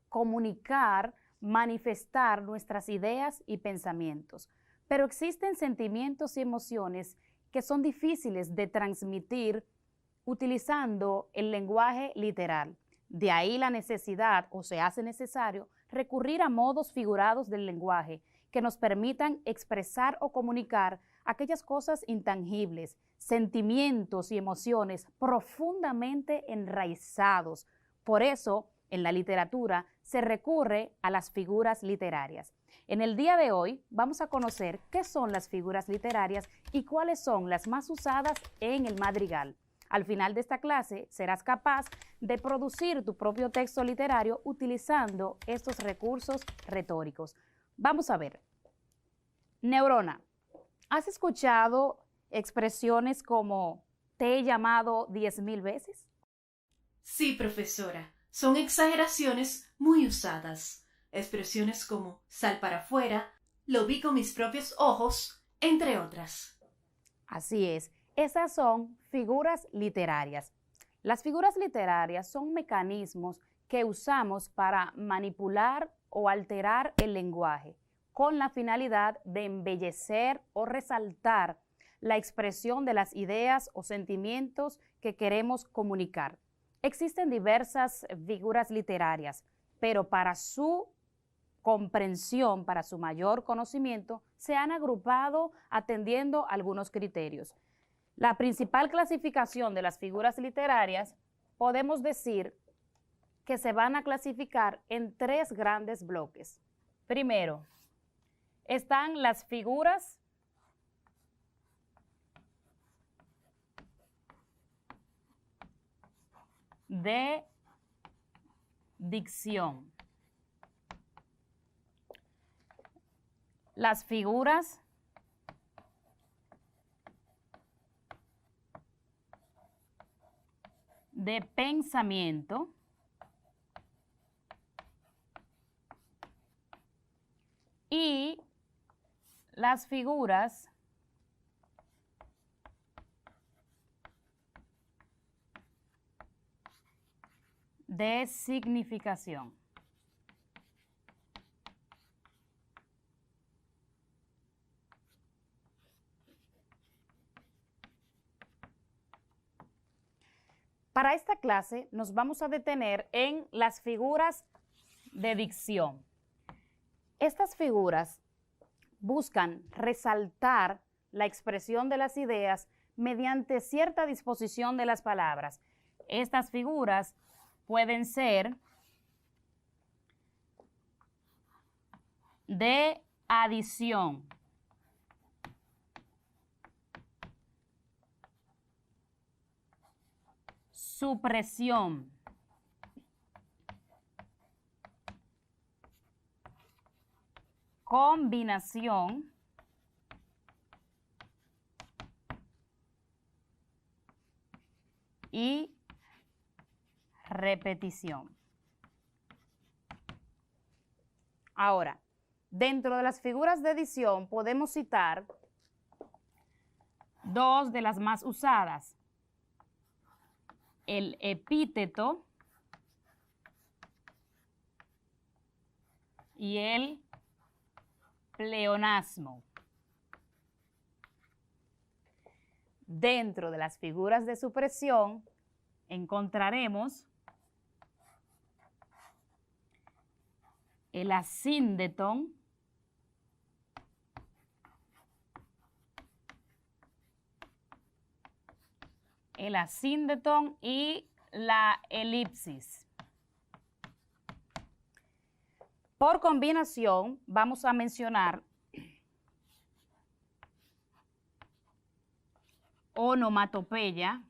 comunicar, manifestar nuestras ideas y pensamientos. Pero existen sentimientos y emociones que son difíciles de transmitir utilizando el lenguaje literal. De ahí la necesidad, o se hace necesario, recurrir a modos figurados del lenguaje que nos permitan expresar o comunicar aquellas cosas intangibles, sentimientos y emociones profundamente enraizados. Por eso, en la literatura se recurre a las figuras literarias. En el día de hoy vamos a conocer qué son las figuras literarias y cuáles son las más usadas en el madrigal. Al final de esta clase serás capaz de producir tu propio texto literario utilizando estos recursos retóricos. Vamos a ver. Neurona, ¿has escuchado expresiones como te he llamado 10.000 veces? Sí, profesora. Son exageraciones muy usadas. Expresiones como sal para afuera, lo vi con mis propios ojos, entre otras. Así es, esas son figuras literarias. Las figuras literarias son mecanismos que usamos para manipular o alterar el lenguaje con la finalidad de embellecer o resaltar la expresión de las ideas o sentimientos que queremos comunicar. Existen diversas figuras literarias, pero para su comprensión, para su mayor conocimiento, se han agrupado atendiendo algunos criterios. La principal clasificación de las figuras literarias podemos decir que se van a clasificar en 3 grandes bloques. Primero, están las figuras de dicción. Las figuras de pensamiento y las figuras de significación. Para esta clase nos vamos a detener en las figuras de dicción. Estas figuras buscan resaltar la expresión de las ideas mediante cierta disposición de las palabras. Estas figuras pueden ser de adición, supresión, combinación y repetición. Ahora, dentro de las figuras de edición podemos citar 2 de las más usadas: el epíteto y el pleonasmo. Dentro de las figuras de supresión encontraremos el asíndeton, y la elipsis. Por combinación vamos a mencionar onomatopeya,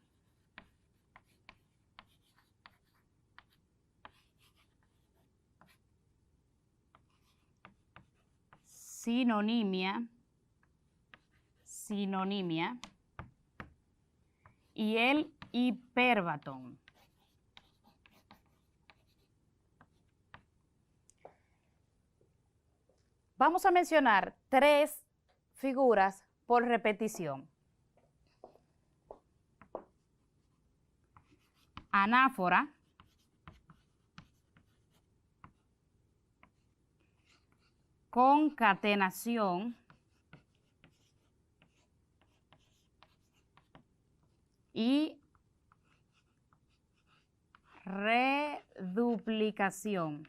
sinonimia y el hiperbatón. Vamos a mencionar 3 figuras por repetición: anáfora, concatenación y reduplicación.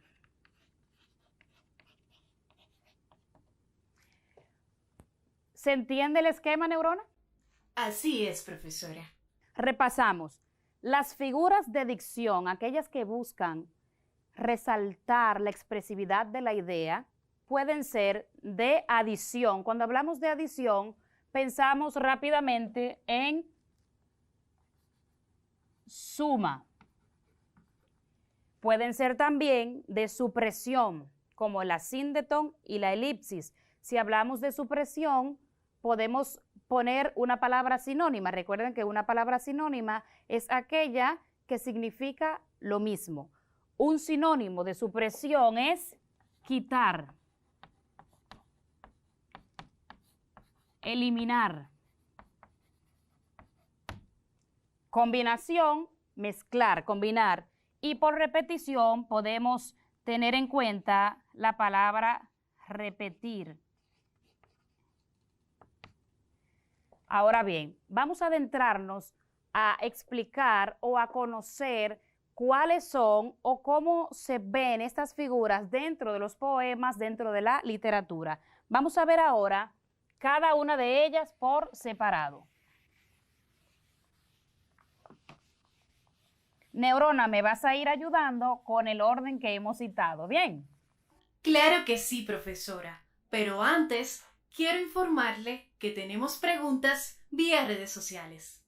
¿Se entiende el esquema, neurona? Así es, profesora. Repasamos. Las figuras de dicción, aquellas que buscan resaltar la expresividad de la idea, pueden ser de adición. Cuando hablamos de adición, pensamos rápidamente en suma. Pueden ser también de supresión, como la síndeton y la elipsis. Si hablamos de supresión, podemos poner una palabra sinónima. Recuerden que una palabra sinónima es aquella que significa lo mismo. Un sinónimo de supresión es quitar, eliminar. Combinación, mezclar, combinar. Y por repetición podemos tener en cuenta la palabra repetir. Ahora bien, vamos a adentrarnos a explicar o a conocer cuáles son o cómo se ven estas figuras dentro de los poemas, dentro de la literatura. Vamos a ver ahora cada una de ellas por separado. Neurona, me vas a ir ayudando con el orden que hemos citado, ¿bien? Claro que sí, profesora. Pero antes, quiero informarle que tenemos preguntas vía redes sociales.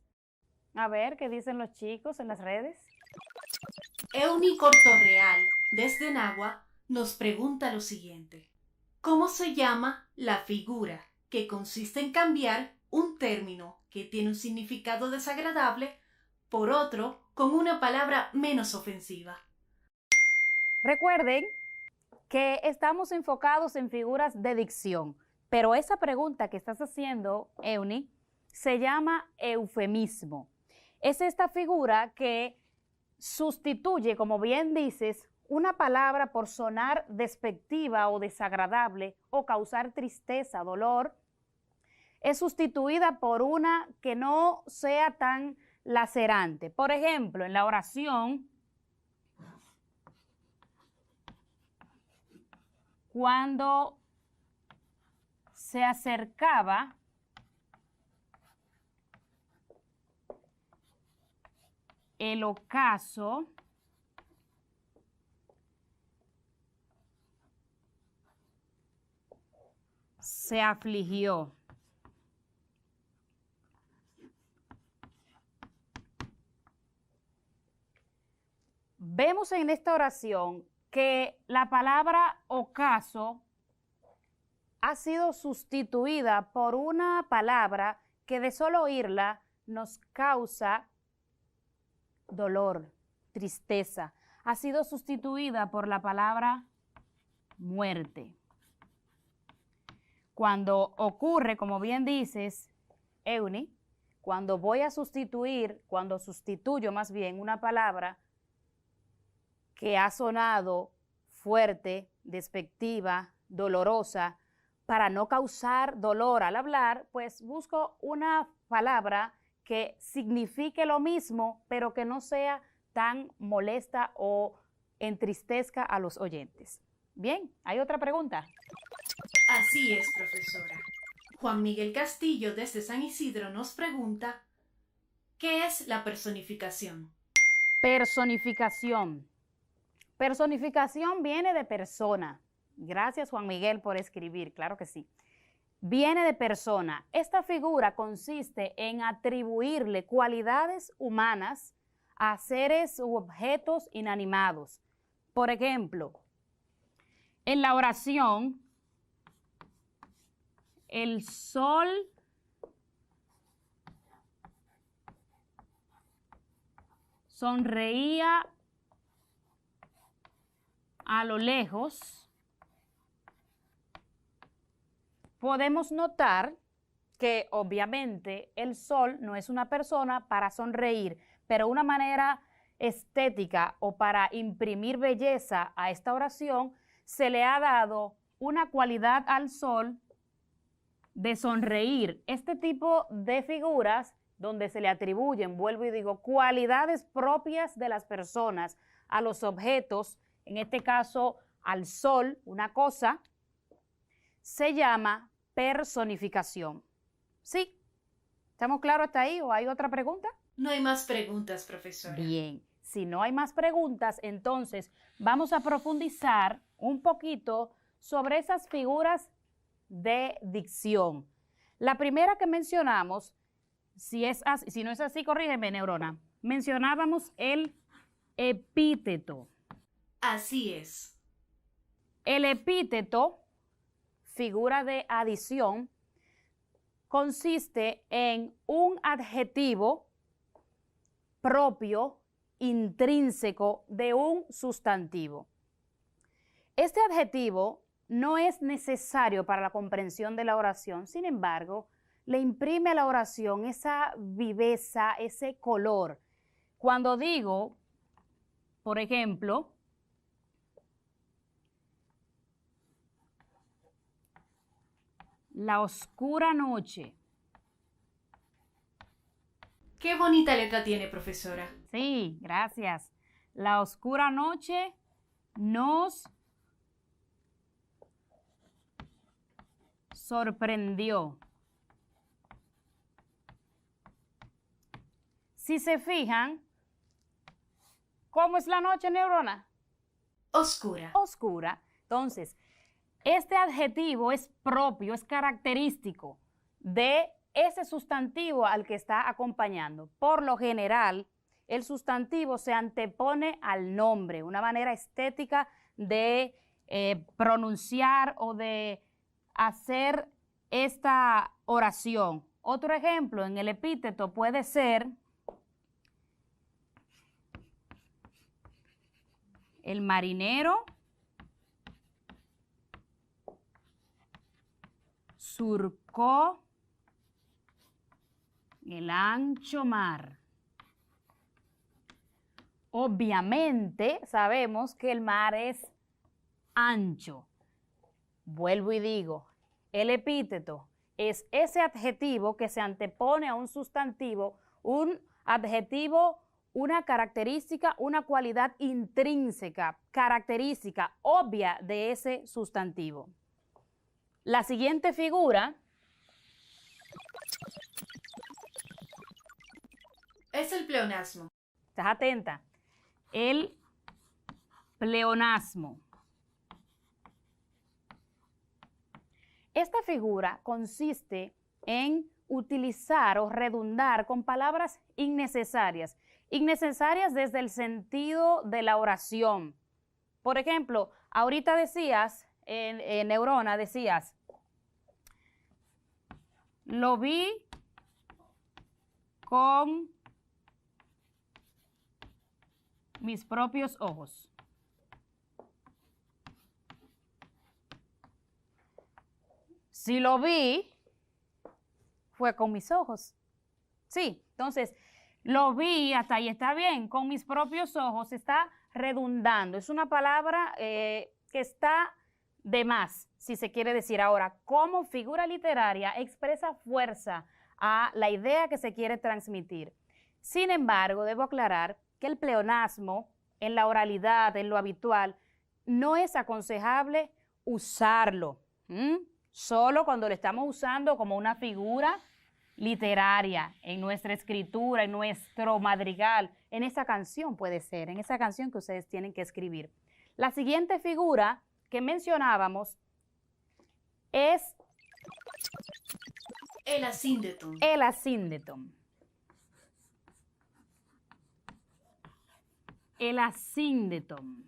A ver, ¿qué dicen los chicos en las redes? Euni Cortorreal, desde Nagua, nos pregunta lo siguiente. ¿Cómo se llama la figura que consiste en cambiar un término que tiene un significado desagradable por otro con una palabra menos ofensiva? Recuerden que estamos enfocados en figuras de dicción, pero esa pregunta que estás haciendo, Euni, se llama eufemismo. Es esta figura que sustituye, como bien dices, una palabra por sonar despectiva o desagradable o causar tristeza, dolor. Es sustituida por una que no sea tan lacerante. Por ejemplo, en la oración, cuando se acercaba el ocaso, se afligió. Vemos en esta oración que la palabra ocaso ha sido sustituida por una palabra que de solo oírla nos causa dolor, tristeza. Ha sido sustituida por la palabra muerte. Cuando ocurre, como bien dices, Euni, cuando voy a sustituir, cuando sustituyo más bien una palabra que ha sonado fuerte, despectiva, dolorosa, para no causar dolor al hablar, pues busco una palabra que signifique lo mismo, pero que no sea tan molesta o entristezca a los oyentes. Bien, ¿hay otra pregunta? Así es, profesora. Juan Miguel Castillo, desde San Isidro, nos pregunta, ¿qué es la personificación? Personificación. Personificación viene de persona. Gracias, Juan Miguel, por escribir, claro que sí. Viene de persona. Esta figura consiste en atribuirle cualidades humanas a seres u objetos inanimados. Por ejemplo, en la oración, el sol sonreía a lo lejos. Podemos notar que obviamente el sol no es una persona para sonreír, pero una manera estética o para imprimir belleza a esta oración, se le ha dado una cualidad al sol de sonreír. Este tipo de figuras donde se le atribuyen, vuelvo y digo, cualidades propias de las personas a los objetos, en este caso al sol, una cosa, se llama personificación. ¿Sí? ¿Estamos claros hasta ahí o hay otra pregunta? No hay más preguntas, profesora. Bien, si no hay más preguntas, entonces vamos a profundizar un poquito sobre esas figuras de dicción. La primera que mencionamos, si no es así, corrígeme, Neurona. mencionábamos el epíteto. Así es. El epíteto, figura de adición, consiste en un adjetivo propio, intrínseco de un sustantivo. Este adjetivo no es necesario para la comprensión de la oración, sin embargo, le imprime a la oración esa viveza, ese color. Cuando digo, por ejemplo, la oscura noche. Qué bonita letra tiene, profesora. Sí, gracias. La oscura noche nos sorprendió. Si se fijan, ¿cómo es la noche, neurona? Oscura. Oscura. Entonces, este adjetivo es propio, es característico de ese sustantivo al que está acompañando. Por lo general, el sustantivo se antepone al nombre, una manera estética de pronunciar o de hacer esta oración. Otro ejemplo en el epíteto puede ser el marinero surcó el ancho mar. Obviamente sabemos que el mar es ancho. Vuelvo y digo, el epíteto es ese adjetivo que se antepone a un sustantivo, un adjetivo, una característica, una cualidad intrínseca, característica, obvia de ese sustantivo. La siguiente figura es el pleonasmo. ¿Estás atenta? El pleonasmo. Esta figura consiste en utilizar o redundar con palabras innecesarias. Innecesarias desde el sentido de la oración. Por ejemplo, ahorita decías, en neurona decías, lo vi con mis propios ojos. Si lo vi, fue con mis ojos. Sí, entonces, lo vi, hasta ahí está bien, con mis propios ojos, está redundando. Es una palabra que está de más, si se quiere decir. Ahora, como figura literaria, expresa fuerza a la idea que se quiere transmitir. Sin embargo, debo aclarar que el pleonasmo en la oralidad, en lo habitual, no es aconsejable usarlo. Solo cuando lo estamos usando como una figura literaria, en nuestra escritura, en nuestro madrigal, en esa canción puede ser, en esa canción que ustedes tienen que escribir. La siguiente figura que mencionábamos es el asíndeton. El asíndeton. El asíndeton.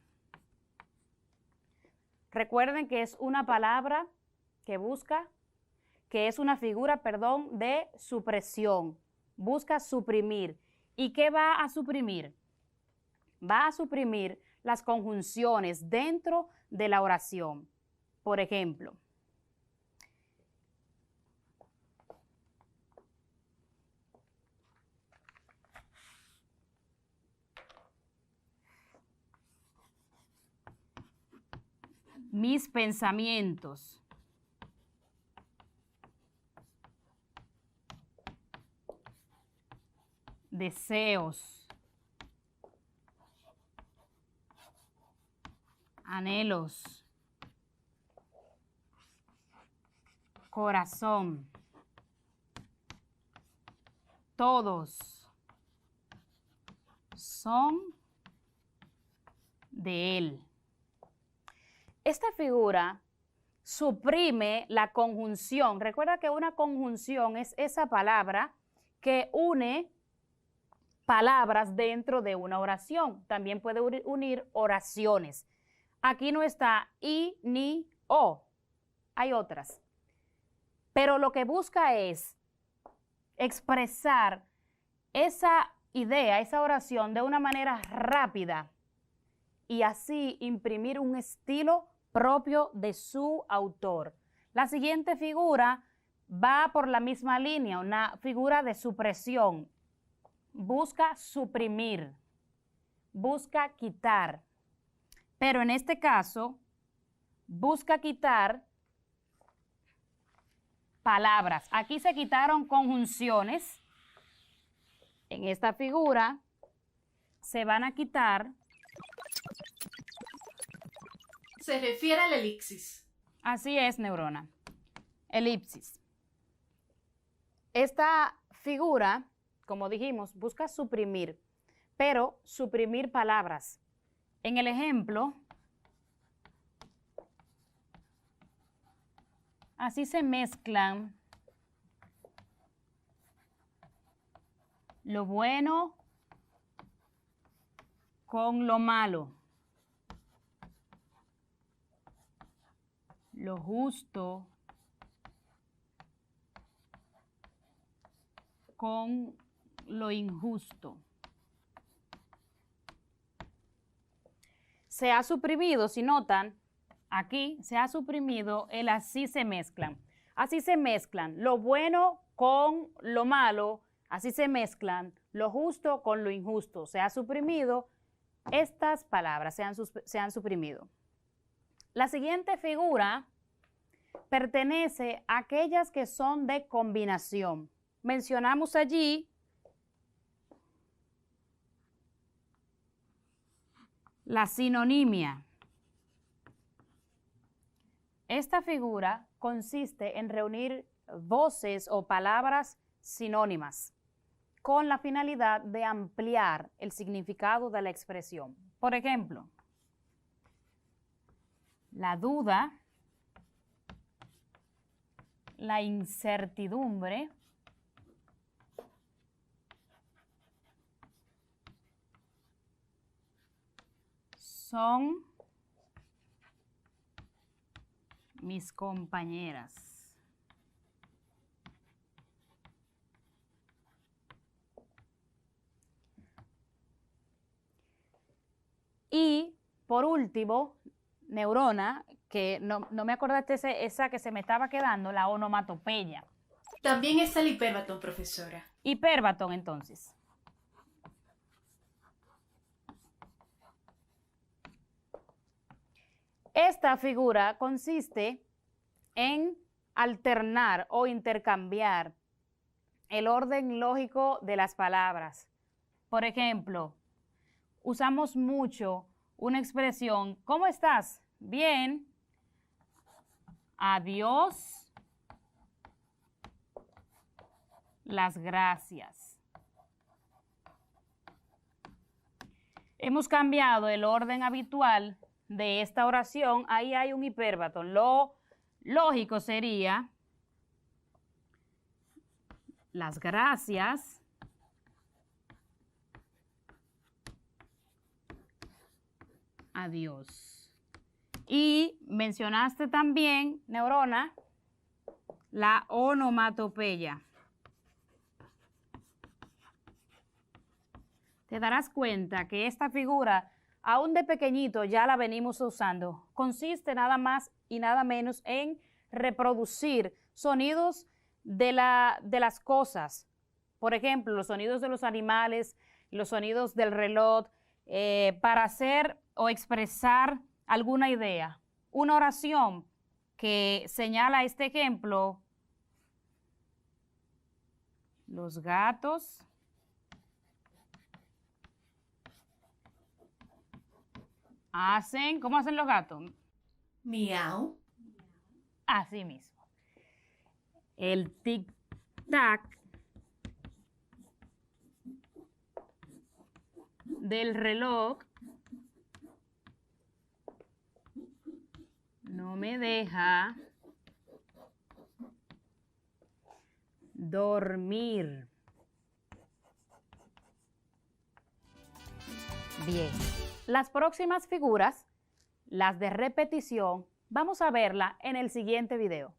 Recuerden que es una palabra que busca, que es una figura, perdón, de supresión. Busca suprimir. ¿Y qué va a suprimir? Va a suprimir las conjunciones dentro de la oración. Por ejemplo, mis pensamientos. Deseos. Anhelos. Corazón. Todos son de él. Esta figura suprime la conjunción. Recuerda que una conjunción es esa palabra que une palabras dentro de una oración. También puede unir oraciones. Aquí no está y, ni, o. Hay otras. Pero lo que busca es expresar esa idea, esa oración de una manera rápida y así imprimir un estilo propio de su autor. La siguiente figura va por la misma línea, una figura de supresión. Busca suprimir, busca quitar. Pero en este caso, busca quitar palabras. Aquí se quitaron conjunciones. En esta figura se van a quitar. Se refiere a la elipsis. Así es, neurona. Elipsis. Esta figura, como dijimos, busca suprimir, pero suprimir palabras. En el ejemplo, así se mezclan lo bueno con lo malo, lo justo con lo injusto. Se ha suprimido, si notan, aquí se ha suprimido el así se mezclan. Así se mezclan lo bueno con lo malo, así se mezclan lo justo con lo injusto. Se ha suprimido estas palabras, se han suprimido. La siguiente figura pertenece a aquellas que son de combinación. Mencionamos allí la sinonimia. Esta figura consiste en reunir voces o palabras sinónimas con la finalidad de ampliar el significado de la expresión. Por ejemplo, la duda, la incertidumbre, son mis compañeras. Y por último, neurona, que no me acordaste esa que se me estaba quedando, la onomatopeya. También está el hipérbaton, profesora. Hipérbaton, entonces. Esta figura consiste en alternar o intercambiar el orden lógico de las palabras. Por ejemplo, usamos mucho una expresión, ¿cómo estás? Bien. Adiós. Las gracias. Hemos cambiado el orden habitual de esta oración. Ahí hay un hipérbaton. Lo lógico sería las gracias. Adiós. Y mencionaste también, neurona, la onomatopeya. Te darás cuenta que esta figura, aún de pequeñito, ya la venimos usando. Consiste nada más y nada menos en reproducir sonidos de las cosas. Por ejemplo, los sonidos de los animales, los sonidos del reloj, para hacer o expresar alguna idea. Una oración que señala este ejemplo: los gatos hacen, ¿cómo hacen los gatos? Miau. Así mismo. El tic-tac del reloj no me deja dormir. Bien. Las próximas figuras, las de repetición, vamos a verla en el siguiente video.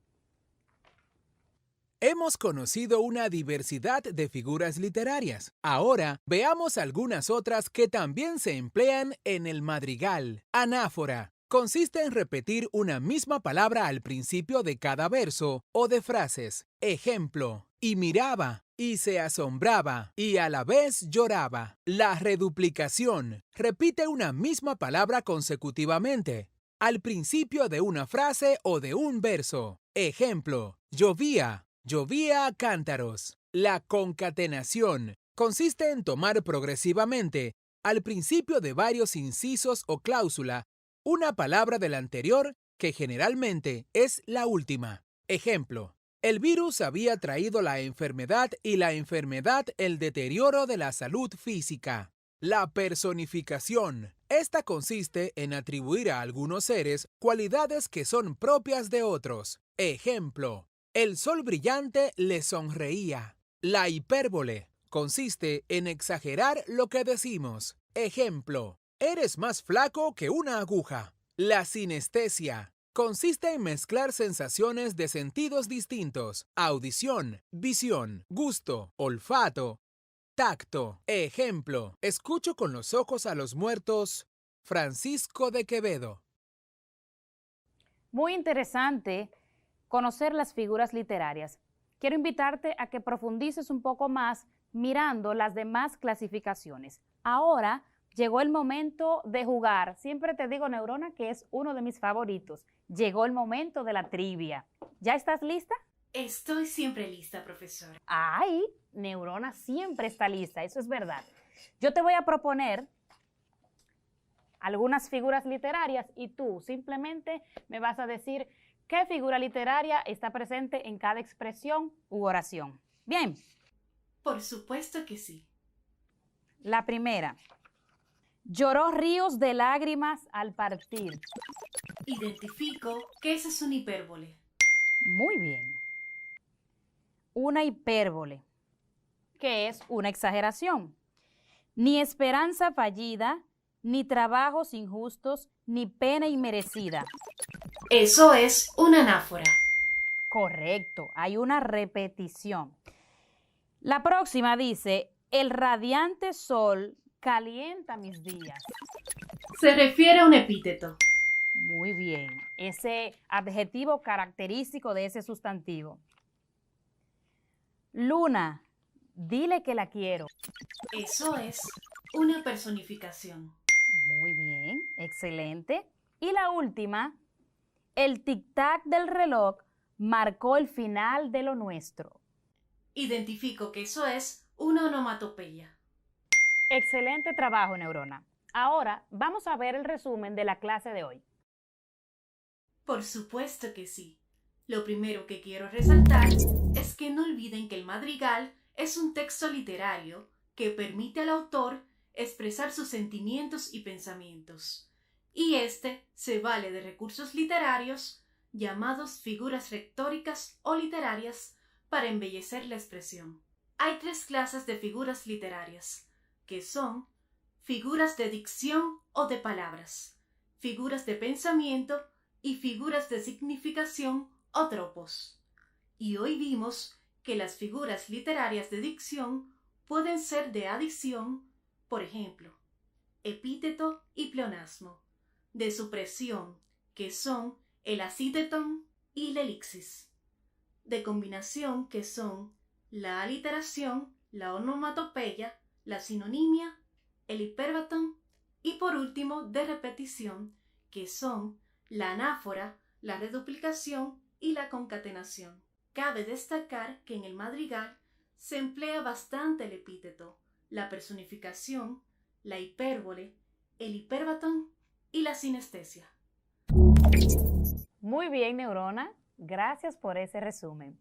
Hemos conocido una diversidad de figuras literarias. Ahora veamos algunas otras que también se emplean en el madrigal. Anáfora. Consiste en repetir una misma palabra al principio de cada verso o de frases. Ejemplo, y miraba, y se asombraba, y a la vez lloraba. La reduplicación. Repite una misma palabra consecutivamente, al principio de una frase o de un verso. Ejemplo, llovía, llovía a cántaros. La concatenación. Consiste en tomar progresivamente, al principio de varios incisos o cláusula, una palabra del anterior que generalmente es la última. Ejemplo, el virus había traído la enfermedad y la enfermedad el deterioro de la salud física. La personificación. Esta consiste en atribuir a algunos seres cualidades que son propias de otros. Ejemplo, el sol brillante le sonreía. La hipérbole. Consiste en exagerar lo que decimos. Ejemplo, eres más flaco que una aguja. La sinestesia. Consiste en mezclar sensaciones de sentidos distintos. Audición, visión, gusto, olfato, tacto. Ejemplo, escucho con los ojos a los muertos. Francisco de Quevedo. Muy interesante conocer las figuras literarias. Quiero invitarte a que profundices un poco más mirando las demás clasificaciones. Ahora llegó el momento de jugar. Siempre te digo, Neurona, que es uno de mis favoritos. Llegó el momento de la trivia. ¿Ya estás lista? Estoy siempre lista, profesora. Ay, Neurona siempre está lista, eso es verdad. Yo te voy a proponer algunas figuras literarias y tú simplemente me vas a decir qué figura literaria está presente en cada expresión u oración. Bien. Por supuesto que sí. La primera. Lloró ríos de lágrimas al partir. Identifico que esa es una hipérbole. Muy bien. Una hipérbole, que es una exageración. Ni esperanza fallida, ni trabajos injustos, ni pena inmerecida. Eso es una anáfora. Correcto, hay una repetición. La próxima dice, el radiante sol calienta mis días. Se refiere a un epíteto. Muy bien, ese adjetivo característico de ese sustantivo. Luna, dile que la quiero. Eso es una personificación. Muy bien, excelente. Y la última, el tic-tac del reloj marcó el final de lo nuestro. Identifico que eso es una onomatopeya. Excelente trabajo, Neurona. Ahora vamos a ver el resumen de la clase de hoy. Por supuesto que sí. Lo primero que quiero resaltar es que no olviden que el madrigal es un texto literario que permite al autor expresar sus sentimientos y pensamientos. Y este se vale de recursos literarios llamados figuras retóricas o literarias para embellecer la expresión. Hay 3 clases de figuras literarias, que son figuras de dicción o de palabras, figuras de pensamiento y figuras de significación o tropos. Y hoy vimos que las figuras literarias de dicción pueden ser de adición, por ejemplo, epíteto y pleonasmo, de supresión, que son el asíteton y la elixis, de combinación, que son la aliteración, la onomatopeya, la sinonimia, el hiperbatón y por último de repetición, que son la anáfora, la reduplicación y la concatenación. Cabe destacar que en el madrigal se emplea bastante el epíteto, la personificación, la hipérbole, el hiperbatón y la sinestesia. Muy bien, Neurona. Gracias por ese resumen.